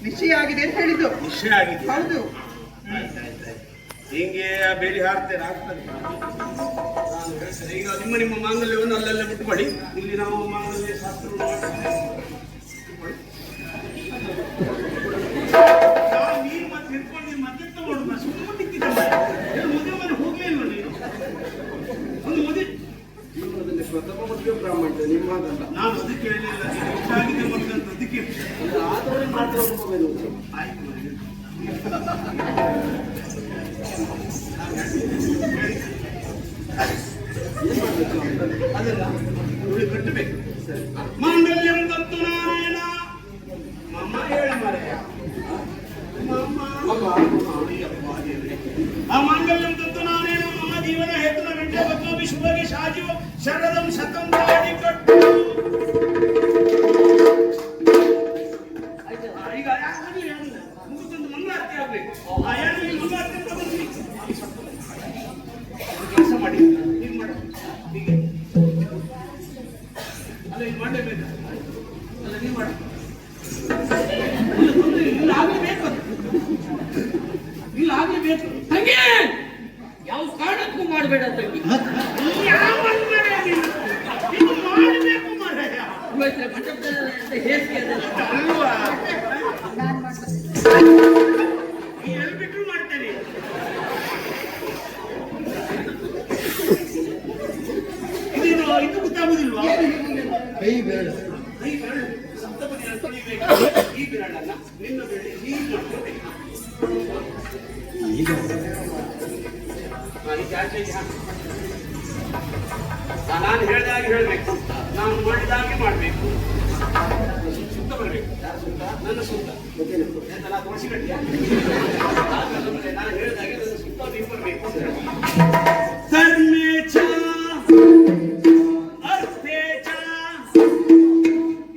ನಿಶ್ಚಯ ಆಗಿದೆ ಅಂತ ಹೇಳಿದ್ದು. ವಿಷಯ ಆಗಿದೆ. ಹೌದು. ಹಿಂಗೆ ಬೇಲಿ ಹಾರ್ತೇನೆ ಆಗ್ತದೆ. ನಾನು ಹೇಳ್ತೇನೆ, ಈಗ ನಿಮ್ಮ ಮಾಂಗಲ್ಯವನ್ನು ಅಲ್ಲೆಲ್ಲ ಬಿಟ್ಟುಕೊಳ್ಳಿ. ಇಲ್ಲಿ ನಾವು ಮಾಂಗಲ್ಯ ಶಾಸ್ತ್ರ ನೀನು ಮತ್ತೆ ಹಿಡ್ಕೊಂಡು ಮತ್ತೆ ತಗೊಂಡು ಸುತ್ತಮುತ್ತಿಕ್ಕಿದ್ದ ಮದುವೆ ಮನೆ ಹೋಗ್ಲೇ ಇಲ್ಲ ನೀನು. ಒಂದು ಮದುವೆ ಜೀವನದಲ್ಲಿ ಪ್ರಥಮ ಮದುವೆ ಬ್ರಾಹ್ಮಣ ನಿಮ್ಮದಲ್ಲ. ನಾನು ಅದಕ್ಕೆ ಹೇಳಿಲ್ಲ, ಇಷ್ಟಾಗಿದೆ ಮದುವೆ ಅಂತ. ಅದಕ್ಕೆ ಆದವರೇ ಮಾತ್ರ ಆಯ್ತು. ಅದಲ್ಲ ಉಳಿ ಕಟ್ಟಬೇಕು. ಮಾಂಗಲ್ಯಂ ತಂತು ನಾರಾಯಣ ಮಮ್ಮ ಹೇಳ ಮಾರಾಯ. ಆ ಮಾಂಗಲ್ಯಂ ತಂತು ನಾರಾಯಣ ಮಮ ಜೀವನ ಹೇತುನ ಗಂಟೆ ಭಕ್ತೋಪಿ ಶುಭಗೆ ಶಾಜೀವ ಶರದಂ ಶತಂ ತಾಡಿ ಕಟ್ಟು. ಈಗ ಮುಗಿದೊಂದು ಮಂಗಳಾರತಿ ಆಗ್ಬೇಕು. ಆ ಏನು ಈ ಮಂಗಳಾರತಿ ಅಂತ ಬಂದ್ವಿ ಕೆಲಸ ಮಾಡಿ. ಹೀಗೆ ಮಾಡಿ ಹೀಗೆ ನೀವು ಮಾಡಿ. ಇಲ್ಲ ಆಗಲೇಬೇಕು, ಇಲ್ಲ ಆಗಲೇಬೇಕು. ತಂಗಿ ಯಾವ ಕಾರಣಕ್ಕೂ ಮಾಡಬೇಡ ತಂಗಿ. ಇದು ಮಾಡಬೇಕು ಮಾರಾಯ. ಮಂಟಪದಲ್ಲಿ ಹೇಸಿಗೆ ಅದೆಲ್ಲ. ಅಲ್ವಾ ಎಲ್ಲಿ ಬಿಟ್ಟರು ಮಾಡ್ತೇನೆ. ಇದು ಗೊತ್ತಾಗುದಿಲ್ವಾ? ಕೈ ಬೆರಳು ಕೈ ಬೆರಳು ಸಪ್ತಪದಿಯನ್ನು ತೊಳಿಬೇಕು. ಈ ಬೆರಳನ್ನ ನಿನ್ನ ಬೆರಳು ಹೀಗೆ ಮಾಡ್ಕೋಬೇಕು. ನಾನು ಹೇಳಿದಾಗೆ ಹೇಳ್ಬೇಕು, ನಾನು ಮಾಡಿದಾಗೆ ಮಾಡ್ಬೇಕು. ಸುತ್ತ ಬರಬೇಕು. ಯಾರು ಸುತ್ತ? ನನ್ನ ಸುತ್ತ. ನಾನು ತೋರಿಸಿಬಿಟ್ಟಿಯಾ? ನಾನು ಹೇಳಿದಾಗೆ ನನ್ನ ಸುತ್ತ ನೀವು ಬರಬೇಕು. ಧರ್ಮೇಚ ಅರ್ಥೇಚ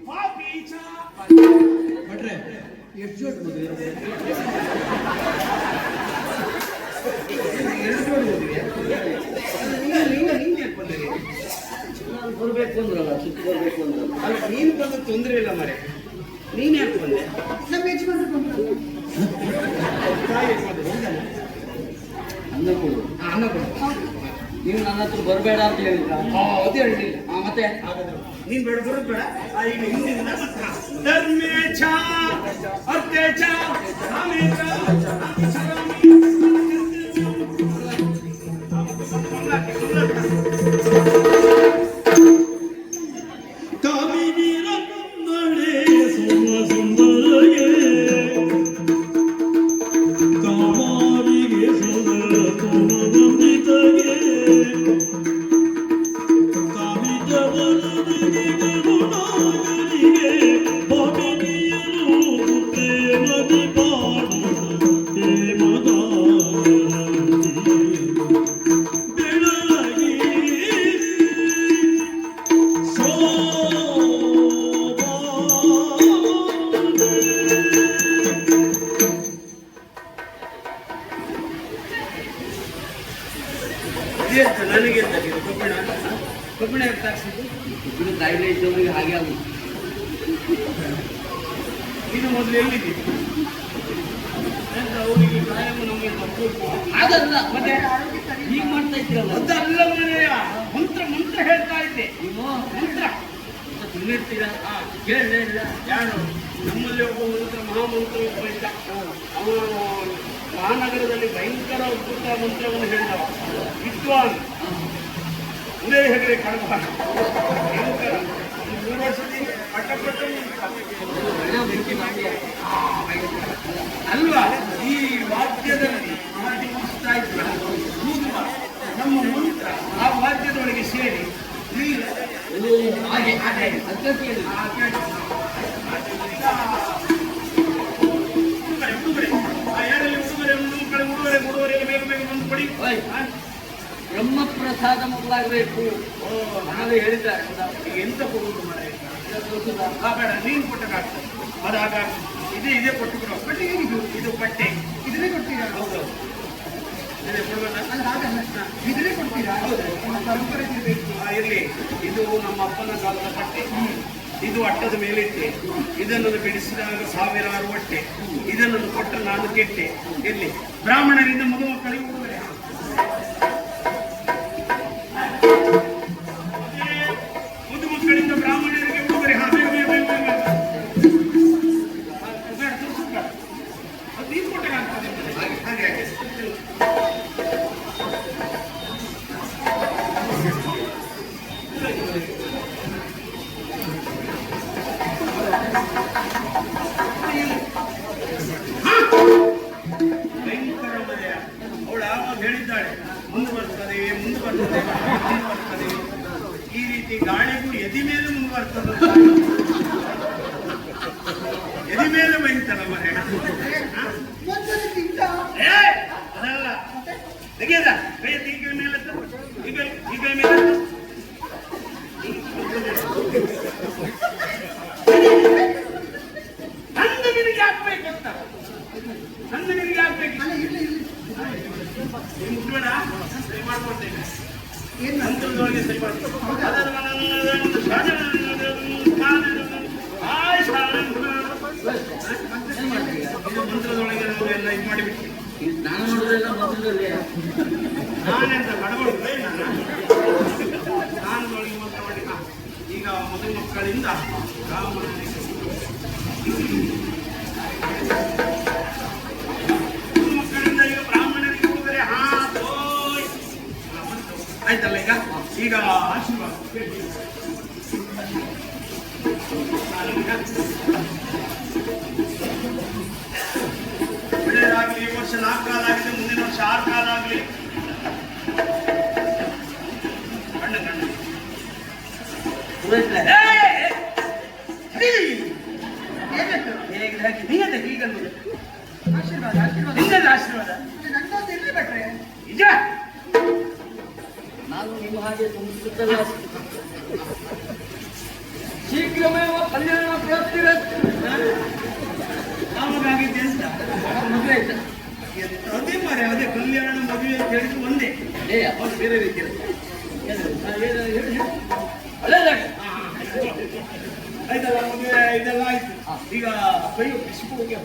ಪಾಪೀಚ. ಭಟ್ರೆ ಎಷ್ಟು ಜೋಡ್ ಮದುವೆ? ಎರಡು ಜೋಡಿ ಹೋಗಿವೆ. ನೀನು ಬಂದಿರಿ. ನಾನು ಬರ್ಬೇಕು ಅಂದ್ರಲ್ಲ, ಸುತ್ತ ಬರ್ಬೇಕು ಅಂದ್ರಲ್ಲ. ಅಲ್ಲ ನೀನು ಬಂದು ತೊಂದರೆ ಇಲ್ಲ ಮರೆ. ನೀನ್ ಯಾಕೆ ಬಂದೆ? ನಮ್ಮ ಯಜಮಾನ್ರು ಬಂದ್ರು. ಅನ್ನ ಕೊಡು. ಅನ್ನ ಕೊಡು. ನೀವು ನನ್ನ ಹತ್ರ ಬರಬೇಡ ಅಂತ ಹೇಳಿದ್ರ? ಅದೇ ಹೇಳಿಲ್ಲ. ಮತ್ತೆ ನೀನ್ ಬೇಡ ಬರೋದು ಬೇಡ. ಈಗ ಹಿಂದಿನ ಧರ್ಮೇಚ ಅರ್ಥೇಚ ಕಾಮೇಚ ಕಾಮಿನಿರ ನಡೆ ಸುಮ ಸುಂದರಗೆ ಕಾಮಾರಿಗೆ ಸುಂದರ ತುಮದಂಬಿತಗೆ ಕಾಮಿತವರಿಗೆ ಗುಣಾಗರಿಗೆ ಭಾಮಿನಿಯರು ಪ್ರೇಮದಿ ಪಾಡುವ ಪ್ರೇಮದ ಬೆಳಗಿ ನನಗೆ ಕಬ್ಬಿಣ ಕಬ್ಬಿಣ ತಾಕ್ಸಿದ್ದು ಇದು ಕಾಯಿಲೆ ಇದ್ದವರಿಗೆ ಹಾಗೆ ಆಗುದು. ಇದು ಮೊದಲು ಎಲ್ಲಿದ್ದೀವಿ? ಅವರಿಗೆ ಕಾಯಂ ನಮಗೆ ತಪ್ಪು. ಅದಲ್ಲ ಮತ್ತೆ ಹೀಗೆ ಮಾಡ್ತಾ ಇದ್ದೀರಲ್ಲ. ಅದಲ್ಲ ಮನೆಯ ಮಂತ್ರ ಮಂತ್ರ ಹೇಳ್ತಾ ಇದ್ದೆ. ನೀವು ಮಂತ್ರ ತಿನ್ನಿರ್ತೀರಾ? ಕೇಳಲೇ ಇಲ್ಲ. ಯಾರು? ನಮ್ಮಲ್ಲಿ ಒಬ್ಬ ಮಂತ್ರ ಮಹಾಮಂತ್ರ ಒಬ್ಬ ಇದ್ದ. ಅವನು ಮಹಾನಗರದಲ್ಲಿ ಭಯಂಕರ ಅದ್ಭುತ ಮಂತ್ರವನ್ನು ಹೇಳಿದವ. ವಿದ್ವಾನ್ ಉದಯ ಹೆಗಡೆ ಕಡಬ ಭಯಂಕರ. 3 ವರ್ಷದಿಂದ ಪಟ್ಟ ಒಳ್ಳೆ ಬೆಂಕಿ ಮಾಡಿ ಅಲ್ವಾ? ಈ ವಾದ್ಯದಲ್ಲಿ ಮಾಡಿ ಮುಗಿಸ್ತಾ ಇದ್ರು ಕೂಗುವ ನಮ್ಮ ಮಂತ್ರ ಆ ವಾದ್ಯದೊಳಗೆ ಸೇರಿ ನೀರು ಹಾಗೆ ಅದಕ್ಕೆ ಕೇಳಿ. ಉಡುಗೊರೆ ಆ ಯಾರಲ್ಲಿ ಉಡುಗೊರೆ ಬೇಗ ಬೇಗ ಬಂದು ಕೊಡಿ. ಓಯ್, ಬ್ರಹ್ಮ ಪ್ರಸಾದ ಮೊದಲಾಗಬೇಕು ನಾವೇ ಹೇಳಿದ್ದಾರೆ. ಈಗ ಎಂತ ಕೊಡುವುದು ಮರ ಬೇಡ, ನೀನು ಕೊಟ್ಟಕ್ಕಾಗ್ತದೆ ಅದಾಗ ಇದೇ ಕೊಟ್ಟು ಕೊಡುವ. ಬಟ್ಟೆ ಹೇಗಿದ್ದು? ಇದು ಬಟ್ಟೆ ಇದನ್ನೇ ಕೊಡ್ತೀರಾ? ಹೌದು, ಇದೇ ಕೊಡುವಲ್ಲ. ಇದನ್ನೇ ಕೊಡ್ತೀರಾ? ಹೌದು, ನಮ್ಮ ಪರಂಪರೆ ಇರಬೇಕು. ಇರಲಿ. ಇದು ನಮ್ಮ ಅಪ್ಪನ ಕಾಲದ ಬಟ್ಟೆ. ಇದು ಅಟ್ಟದ ಮೇಲಿಟ್ಟೆ. ಇದನ್ನು ಬಿಡಿಸಿದಾಗ 1000 ಹೊಟ್ಟೆ. ಇದನ್ನು ಕೊಟ್ಟರೆ ನಾನು ಕೆಟ್ಟೆ. ಇರಲಿ. ಬ್ರಾಹ್ಮಣರಿಂದ ಮದುಮಕ್ಕಳಿಗೆ ಉಡುಗೊರೆ. ಮದುಮಕ್ಕಳಿಂದ ಬ್ರಾಹ್ಮಣರಿಗೆ ಉಡುಗೊರೆ. ಅದು ನೀನು ಕೊಟ್ಟಾಗ್ತದೆ. ಹಾಗೆ ಭಯಂಕರ ಮನೆಯ ಅವಳು ಆವಾಗ ಹೇಳಿದ್ದಾಳೆ, ಮುಂದೆ ಬರ್ತದೆ ಈ ರೀತಿ ಗಾಳಿಗೂ ಎದಿ ಮೇಲೆ ಮುಂದೆ ಬರ್ತದೆ. ಎದಿ ಮೇಲೆ ಬೈತಲ್ಲ ಮನೆ. ಅದಲ್ಲ ತೆಗೆಯದ ಈಗ ಮೇಲೆ ಈಗ ಮೇಲೆ ನಂದು ನಿನಗೆ ಹಾಕ್ಬೇಕಂತ. ನಂದು ನಿನಗೆ ಹಾಕ್ಬೇಕು. ನೀವು ಮುಟ್ಬೇಡ, ಸರಿ ಮಾಡ್ಕೊಡ್ತೇನೆ. ಮಂತ್ರದೊಳಗೆ ಸರಿ ಮಾಡ್ತೀನಿ. ಮಂತ್ರದೊಳಗೆ ನಾವು ಎಲ್ಲ ಇದು ಮಾಡಿಬಿಟ್ಟು ನಾನು ನೋಡೋದೆಲ್ಲ ಮೊದಲಲ್ಲಿ ನಾನೆಂತ ಬಡಬಡುತ್ತೆ ನಾನು ಒಳಗೆ ಮಂತ್ರ ಮಾಡಿ ಈಗ ಮದುವೆ ಮಕ್ಕಳಿಂದ ಮಕ್ಕಳಿಂದ ಈಗ ಬ್ರಾಹ್ಮಣರಿಗೆ ಹೋದರೆ ಆಯ್ತಲ್ಲ ಈಗ ಆಶೀರ್ವಾದ ಒಳ್ಳೆಯದಾಗಲಿ. ಈ ವರ್ಷ 4 ಕಾಲಾಗಿದೆ, ಮುಂದಿನ ವರ್ಷ 6 ಕಾಲಾಗಲಿ. ಕಣ್ಣು ಕಣ್ಣು ಹೇಗಿದೆ ಹಾಕಿ ನೀಯದೆ ಹೀಗಂದು ಆಶೀರ್ವಾದ ಆಶೀರ್ವಾದ ನಿನ್ನದು ಆಶೀರ್ವಾದ ನಂದೊಂದು ಇರ್ಲಿ ಭಟ್ರೆ. ನಿಜ. ನಾನು ನಿಮ್ಮ ಹಾಗೆ ತುಂಬಿಸುತ್ತಲ್ಲ. ಶೀಘ್ರಮೇವ ಕಲ್ಯಾಣ ಪ್ರಾಪ್ತಿರಸ್ತು. ಆವಾಗಿದ್ದೆ ಅಂತ ಮದುವೆ ಆಯ್ತಾ? ಅದೇ ಮಾರೆ, ಅದೇ ಕಲ್ಯಾಣ ಮದುವೆ ಅಂತ ಹೇಳಿದ್ರು ಒಂದೇ. ಅವ್ರು ಬೇರೆ ರೀತಿಯಲ್ಲಿ ಒಳ್ಳೆಯದಾಗಿ. ಆಯ್ತಲ್ಲ, ಮದುವೆ ಇದೆಲ್ಲ ಆಯ್ತು. ಈಗ ಕೈ ಬಿಸಿಕೊಳ್ಳೋಕೆ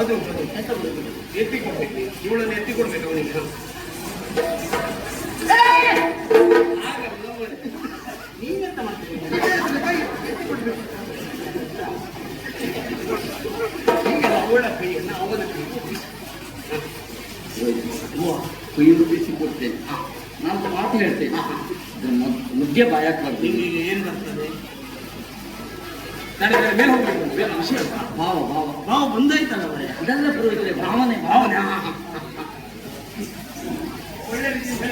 ಅದು ಎಂತ ಬರುವುದು? ಎತ್ತಿ ಕೊಡ್ಬೇಕು, ಇವಳನ್ನು ಎತ್ತಿ ಕೊಡ್ಬೇಕು ಅವನಿಗೆ. ನೀವೆಂತ ಮಾಡ್ತೀವಿ? ಅವಳ ಕೈಯನ್ನು ಅವನ ಕೈಗೆ ಕೊಯ್ದು ಬಿಸಿ ಕೊಡ್ತೇನೆ. ನಾನು ಮಾತು ಹೇಳ್ತೇನೆ, ಮುದ್ದೆ ಬಾಯಾಕ್ಬಾರ್ದು. ನಿಮಗೆ ಏನು ಬರ್ತದೆ? ನನಗೆ ಮೇಲೆ ಹೋಗ್ಬೇಕು, ಬೇರೆ ವಿಷಯ. ಭಾವ ಭಾವ ಭಾವ ಬಂದಾಯ್ತಲ್ಲ ಅವರೇ, ಇದೆಲ್ಲ ಪುರೋಹಿತರೆ ಭಾವನೆ ಭಾವನೆ. ಒಳ್ಳೆ ರೀತಿಯಿಂದ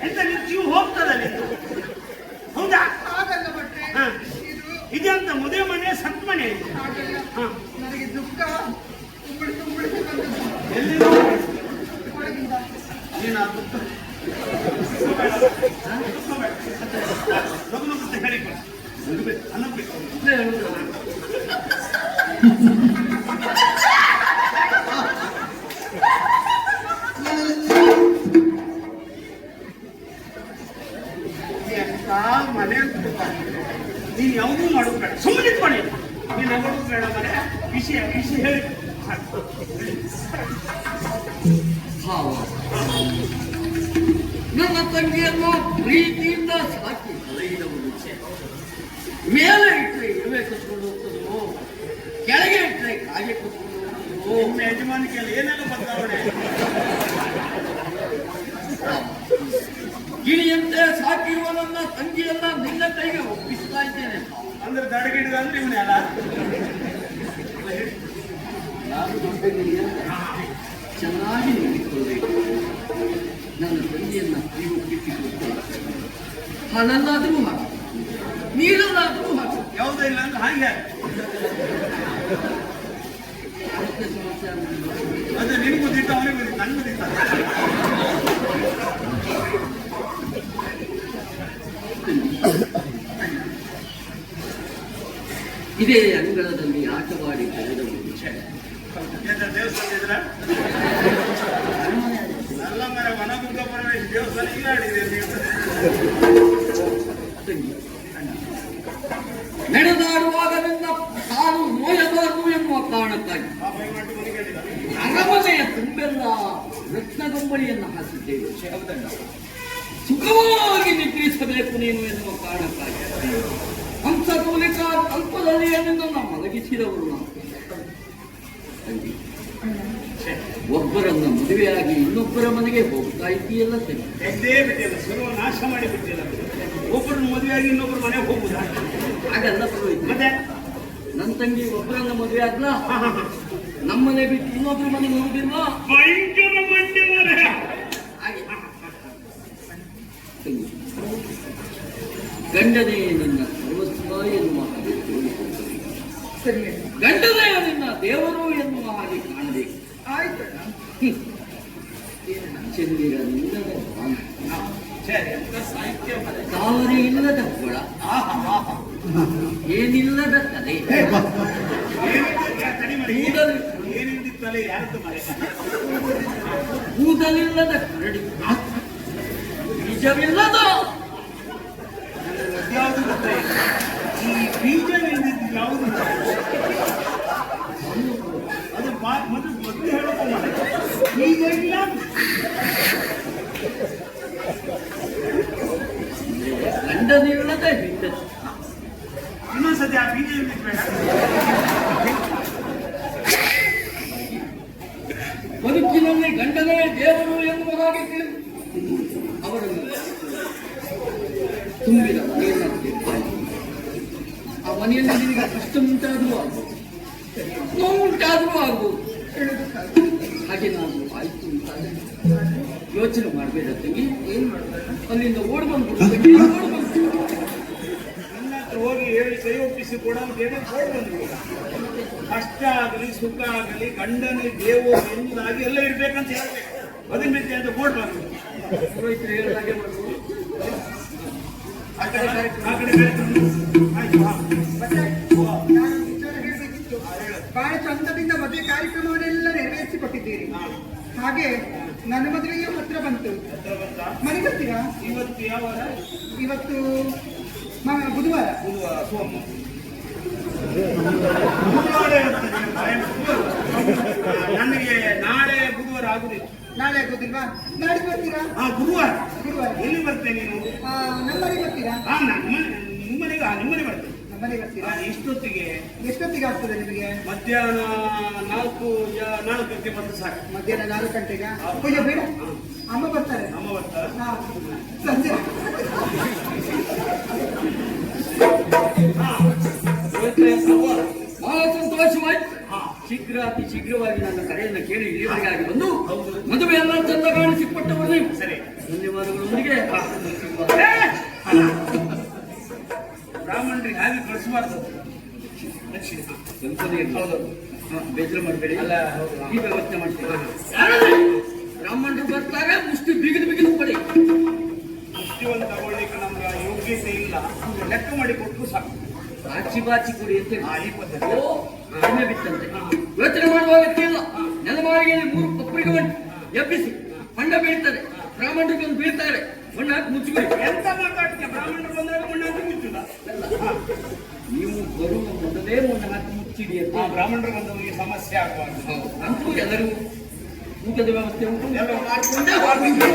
ಎಂತ ನೀವು ಹೋಗ್ತದ ನಿಂತು? ಹೌದಾ? ಹಾಗಲ್ಲ ಭಟ್ರೆ, ಹ. ಇದು ಇದೆಂತ ಮದುವೆ ಮನೆ ಸತ್ ಮನೆ? ಹಾಗಲ್ಲ. ಹ. ನನಗೆ ದುಃಖ ಉಂಬಳಿಸಿ ಉಂಬಳಿಸಿ ಬಂದದ್ದು ಎಲ್ಲಿ ಒಳಗಿಂದ. ಏನಾದ್ರು ಲಗ್ನ ಹೇಳಿಕೊಡಿ, ಅನ್ನಬೇಕು. ಮನೆ ನೀನು ಯಾವುದೂ ಮಾಡೋದು ಬೇಡ, ಸುಮ್ಮನೆ ಮಾಡಿ. ನೀನು ನಗೋದು ಬೇಡ ಮನೆ. ವಿಷಯ ವಿಷಯ ಹೇಳಿ ಭಾವ ನನ್ನ ತಂಗಿಯನ್ನು ಪ್ರೀತಿಯಿಂದ ಸಾಕಿ ಸಲಹಿದವರು ಮೇಲೆ ಇಟ್ಟರೆ ಇರುವೆ ಕಟ್ಕೊಂಡು ಹೋಗ್ತದೋ, ಕೆಳಗೆ ಇಟ್ಟರೆ ಕಾಗೆ ಕಟ್ಕೊಂಡು ಹೋಗ್ತದೋ. ನಿಮ್ಮ ಯಜಮಾನಿಕೆಯಲ್ಲಿ ಏನೆಲ್ಲ ಬದಲಾವಣೆ? ಗಿಳಿಯಂತೆ ಸಾಕಿರುವ ನನ್ನ ತಂಗಿಯನ್ನ ನಿನ್ನ ಕೈಗೆ ಒಪ್ಪಿಸ್ತಾ ಇದ್ದೇನೆ. ಅಂದ್ರೆ ದಡಗಿಡಿದ ಅಂದ್ರೆ ಇವನೇ ಅಲ್ಲ. ನಾನು ದೊಡ್ಡ ಗಿಳಿಯ ಚೆನ್ನಾಗಿ ನೋಡಿಕೊಳ್ಳಬೇಕು. ನನ್ನ ತಂಗಿಯನ್ನ ಕೈ ಒಪ್ಪಿಸಿಕೊಡ್ತೇನೆ. ಹಾಲಲ್ಲಾದರೂ ಹಾಕು, ನೀರಲ್ಲಾದರೂ ಹಾಕು. ಯಾವುದೂ ಇಲ್ಲ ಅಂದ್ರೆ ಹಾಗೆ ಅದಕ್ಕೆ ಸಮಸ್ಯೆ ಆಗುವುದಿಲ್ಲ. ಅದೇ ನಿನಗೂ ದಿಟ್ಟ, ಅವನಿಗೂ ದಿಟ್ಟ, ನನಗೂ ದಿಟ್ಟ. ಇದೇ ಅಂಗಳದಲ್ಲಿ ಆಟವಾಡಿ ಬೆಳೆದವರು. ದೇವಸ್ಥಾನ ಇದ್ರ ಅಲ್ಲ ಮರ ವನದುರ್ಗ ಪರಮೇಶ್ವರ ದೇವಸ್ಥಾನ ಇಲ್ಲ ಆಡಿದೆ ನೀವು. ನಡೆದಾಡುವಾಗ ನಿನ್ನ ಕಾಲು ನೋಯಬಾರದು ಎನ್ನುವ ಕಾರಣಕ್ಕಾಗಿ ಆ ಬೈಮಾಟು ಮನೆಗೆ ಅರಮನೆಯ ತುಂಬೆಲ್ಲ ರತ್ನಗಂಬಳಿಯನ್ನು ಹಾಕಿದ್ದೇವೆ. ಸುಖವಾಗಿ ನಿದ್ರಿಸಬೇಕು ನೀನು ಎನ್ನುವ ಕಾರಣಕ್ಕಾಗಿ ಹಂಸತೂಲಿಕ ಅಲ್ಪದಲ್ಲಿಯೇ ನಿನ್ನನ್ನು ಮಲಗಿಸಿದವರು ನಾವು. ತಂಗಿ, ಒಬ್ಬರನ್ನ ಮದುವೆಯಾಗಿ ಇನ್ನೊಬ್ಬರ ಮನೆಗೆ ಹೋಗ್ತಾ ಇದ್ದೀಯಲ್ಲ ತಂಗಿ. ಎದ್ದೇ ಬಿಟ್ಟಿಲ್ಲ, ಸರ್ವ ನಾಶ ಮಾಡಿ ಬಿಟ್ಟಿಲ್ಲ. ಒಬ್ಬರನ್ನ ಮದುವೆಯಾಗಿ ಇನ್ನೊಬ್ಬರ ಮನೆಗೆ ಹೋಗುದಾ? ಹಾಗಲ್ಲ ಪುರೋಹಿತ. ಮತ್ತೆ ನನ್ನ ತಂಗಿ ಒಬ್ಬರನ್ನ ಮದುವೆ ಆಗ್ಲಾ, ನಮ್ಮನೆ ಬಿಟ್ಟು ಇನ್ನೊಬ್ಬರ ಮನೆಗೆ ಹೋಗುದಿಲ್ವಾ? ಭಯಂಕರ ಮಂಡ್ಯವರ ಹಾಗೆ ತಂಗಿ, ಗಂಡನೇ ನಿನ್ನ ಸರ್ವಸ್ವ ಎನ್ನುವ ಹಾಗೆ ತೋರಿಸುತ್ತದೆ. ಸರಿ, ಗಂಡನೇ ನಿನ್ನ ದೇವರು ಎನ್ನುವ ಹಾಗೆ ಕಾಣಬೇಕು. ಆಯ್ತಣ್ಣ. ಚಂದಿರ ನಿಲ್ಲದ ಬಾಣ, ಸರಿ ಅಂತ ಸಾಹಿತ್ಯ ಮನೆ. ತಾವರೆ ಇಲ್ಲದ ಕೊಳ, ಆಹಾ ಆಹಾ ಏನಿಲ್ಲದ ತಲೆ ಕೂದಲು ಏನಿದ್ದಿತ್ತಲೆ ಯಾರದ್ದು ಮನೆ ಕೂದಲಿಲ್ಲದ ಕರಡಿ ಬೀಜವಿಲ್ಲದ ಯಾವುದು ಗೊತ್ತಾಯಿಲ್ಲ ಈ ಬೀಜ ಇಲ್ದಿದ್ದು ಯಾವುದು ಅದು ಮೊದಲು ಹೇಳೋದು ಮಾಡಿ ಬೀಜ ಇಲ್ಲ ಗಂಡನಿಲ್ಲದ ಹೆಂಡತಿ ಇನ್ನೊಂದ್ಸತಿ ಆ ಬೀಜ ಇಲ್ದಿದ್ದು ಬೇಡ ಬದುಕಿನಲ್ಲಿ ಗಂಡನೇ ದೇವರು ಎನ್ನುವ ಹಾಗೆ ತಿಳಿದು ಅವರನ್ನು ತುಂಬಿದ ಮನೆಯನ್ನು ತೆಗೆದುಕೊಂಡು ಆ ಮನೆಯಲ್ಲಿ ನಿನಗೆ ಕಷ್ಟ ಉಂಟಾದರೂ ಆಗ್ಬೋದು, ನೋವು ಉಂಟಾದರೂ ಆಗ್ಬೋದು. ಹಾಗೆ ನಾನು ಆಯ್ತು ಅಂತಾದ್ರೆ ಯೋಚನೆ ಮಾಡಬೇಡ ತಂಗಿ. ಏನ್ ಮಾಡ್ತಾರೆ? ಅಲ್ಲಿಂದ ಓಡ್ ಬಂದ್ಬಿಡು. ನನ್ನ ಹತ್ರ ಹೋಗಿ ಹೇಳಿ ಕೈ ಒಪ್ಪಿಸಿ ಕೊಡ ಅಂತ ಹೇಳಿ ಓಡ್ ಬಂದ್ರು. ಕಷ್ಟ ಆಗಲಿ ಸುಖ ಆಗಲಿ ಗಂಡನೇ ದೇವರು ಎನ್ನುವುದಾಗಿ ಎಲ್ಲ ಇರ್ಬೇಕಂತ ಹೇಳ್ಬೇಕು. ಅದನ್ನ ಬಿಟ್ಟು ಅಂತ ಓಡ್ ಬಂದ್ರು. ಪುರೋಹಿತರು ಹೇಳಿದಾಗೆ ಮಾಡ್ಬೋದು. ಆ ಕಡೆ ಬೇರೆ ಆಯ್ತು. ಹಾ. ಮತ್ತೆ ನಾನು ವಿಚಾರ ಹೇಳ್ಬೇಕಿತ್ತು. ಬಹಳ ಚಂದದಿಂದ ಮದುವೆ ಕಾರ್ಯಕ್ರಮವನ್ನೆಲ್ಲ ನೆರವೇರಿಸಿಕೊಟ್ಟಿದ್ದೀರಿ. ಹಾಗೆ ನನ್ನ ಮದುವೆಯೂ ಹತ್ರ ಬಂತು. ಹತ್ರ ಬಂತ? ಮನೆ ಬರ್ತೀರಾ? ಇವತ್ತು ಯಾವ ವಾರ? ಇವತ್ತು ಬುಧವಾರ. ಬುಧವಾರ ಸೋಮ ಬುಧವಾರ ಇರುತ್ತೆ ನಿನ್ನ ಭಯ. ನನಗೆ ನಾಳೆ ಬುಧವಾರ ಆಗುದಿಲ್ಲ. ನಾಳೆ ಆಗೋದಿಲ್ವಾ? ನಾಳೆ ಬರ್ತೀರಾ? ಹಾ ಗುರುವಾರ. ಗುರುವಾರ. ಎಲ್ಲಿ ಬರ್ತೇನೆ ನೀನು? ನಮ್ಮನೆ ಬರ್ತೀರಾ? ಹಾ ನಿಮ್ಮನೆಗೆ ನಿಮ್ಮನೆ ಬರ್ತೇನೆ. ನಮ್ಮನೆ ಬರ್ತೀರಾ? ಎಷ್ಟೊತ್ತಿಗೆ? ಎಷ್ಟೊತ್ತಿಗೆ ಆಗ್ತದೆ ನಿಮಗೆ? ಮಧ್ಯಾಹ್ನ 4ಕ್ಕೆ ಬಂದು ಸಾಕು. ಮಧ್ಯಾಹ್ನ 4 ಗಂಟೆಗೆ? ಅಯ್ಯೋ ಬೇಡ, ಅಮ್ಮ ಬರ್ತಾರೆ. ಅಮ್ಮ ಬರ್ತಾರೆ. ಹಾ, ಸಂಜೆ. ಬಹಳ ಸಂತೋಷವಾಯ್ತು. ಅತಿ ಶೀಘ್ರವಾಗಿ ನನ್ನ ಕರೆಯನ್ನು ಕೇಳಿ ಇಲ್ಲಿವರೆಗಾಗಿ ಬಂದು ಮದುವೆಯೆಲ್ಲ ಚಂದ ಕಾಣಿಸಿಕೊಟ್ಟವರು ನೀವು. ಸರಿ, ಧನ್ಯವಾದಗಳೊಂದಿಗೆ ಬ್ರಾಹ್ಮಣರಿಗೆ ಹಾಗೆ ಕಳಿಸಬಾರ್ದು. ದಕ್ಷಿಣ ಹೌದು, ಬೇಸರ ಮಾಡಬೇಡಿ. ಅಲ್ಲ, ಈ ವ್ಯವಸ್ಥೆ ಮಾಡ್ತೀವಿ. ಬ್ರಾಹ್ಮಣರು ಬರ್ತಾರೆ, ಮುಷ್ಟಿ ಬಿಗಿದು ಕೊಡಿ. ಮುಷ್ಟಿವನ್ನು ತಗೊಳ್ಳಿಕ್ಕೆ ನಮ್ಗೆ ಯೋಗ್ಯತೆ ಇಲ್ಲ. ಲೆಕ್ಕ ಮಾಡಿ ಕೊಟ್ಟರು ಸಾಕು. ಬಾಚಿ ಕೊಡಿ ಅಂತ ಹೇಳಿ. ಈ ಪದ್ಧತಿ. ಓ, ಕಡಿಮೆ ಬಿತ್ತಂತೆ. ಯೋಚನೆ ಮಾಡುವ ಅಗತ್ಯ ಇಲ್ಲ. ನೆಲಮಾಳಿಗೆಯಲ್ಲಿ 3 ಕೊಪ್ಪರಿಗೆ ಬಂದು ಎಬ್ಬಿಸಿ ಹೊಂಡ ಬೀಳ್ತಾರೆ. ಬ್ರಾಹ್ಮಣರು ಬಂದು ಬೀಳ್ತಾರೆ. ಮಣ್ಣು ಹಾಕಿ ಮುಚ್ಚಿಬಿಡಿ. ಎಂತ ಮಾತಾಡ್ತೀಯ? ಬ್ರಾಹ್ಮಣರು ಬಂದಾಗ ಮಣ್ಣು ಹಾಕಿ ಮುಚ್ಚುದ? ನೀವು ಬರುವ ಮೊದಲೇ ಮಣ್ಣು ಹಾಕಿ ಮುಚ್ಚಿಡಿ ಅಂತ. ಬ್ರಾಹ್ಮಣರು ಬಂದವರಿಗೆ ಸಮಸ್ಯೆ ಆಗಬಾರ್ದು. ಅಂತೂ ಎಲ್ಲರೂ ಊಟದ ವ್ಯವಸ್ಥೆ ಉಂಟು. ಎಲ್ಲ ಮಾಡ್ಕೊಂಡೇ ಹೋಗ್ಬೇಕು.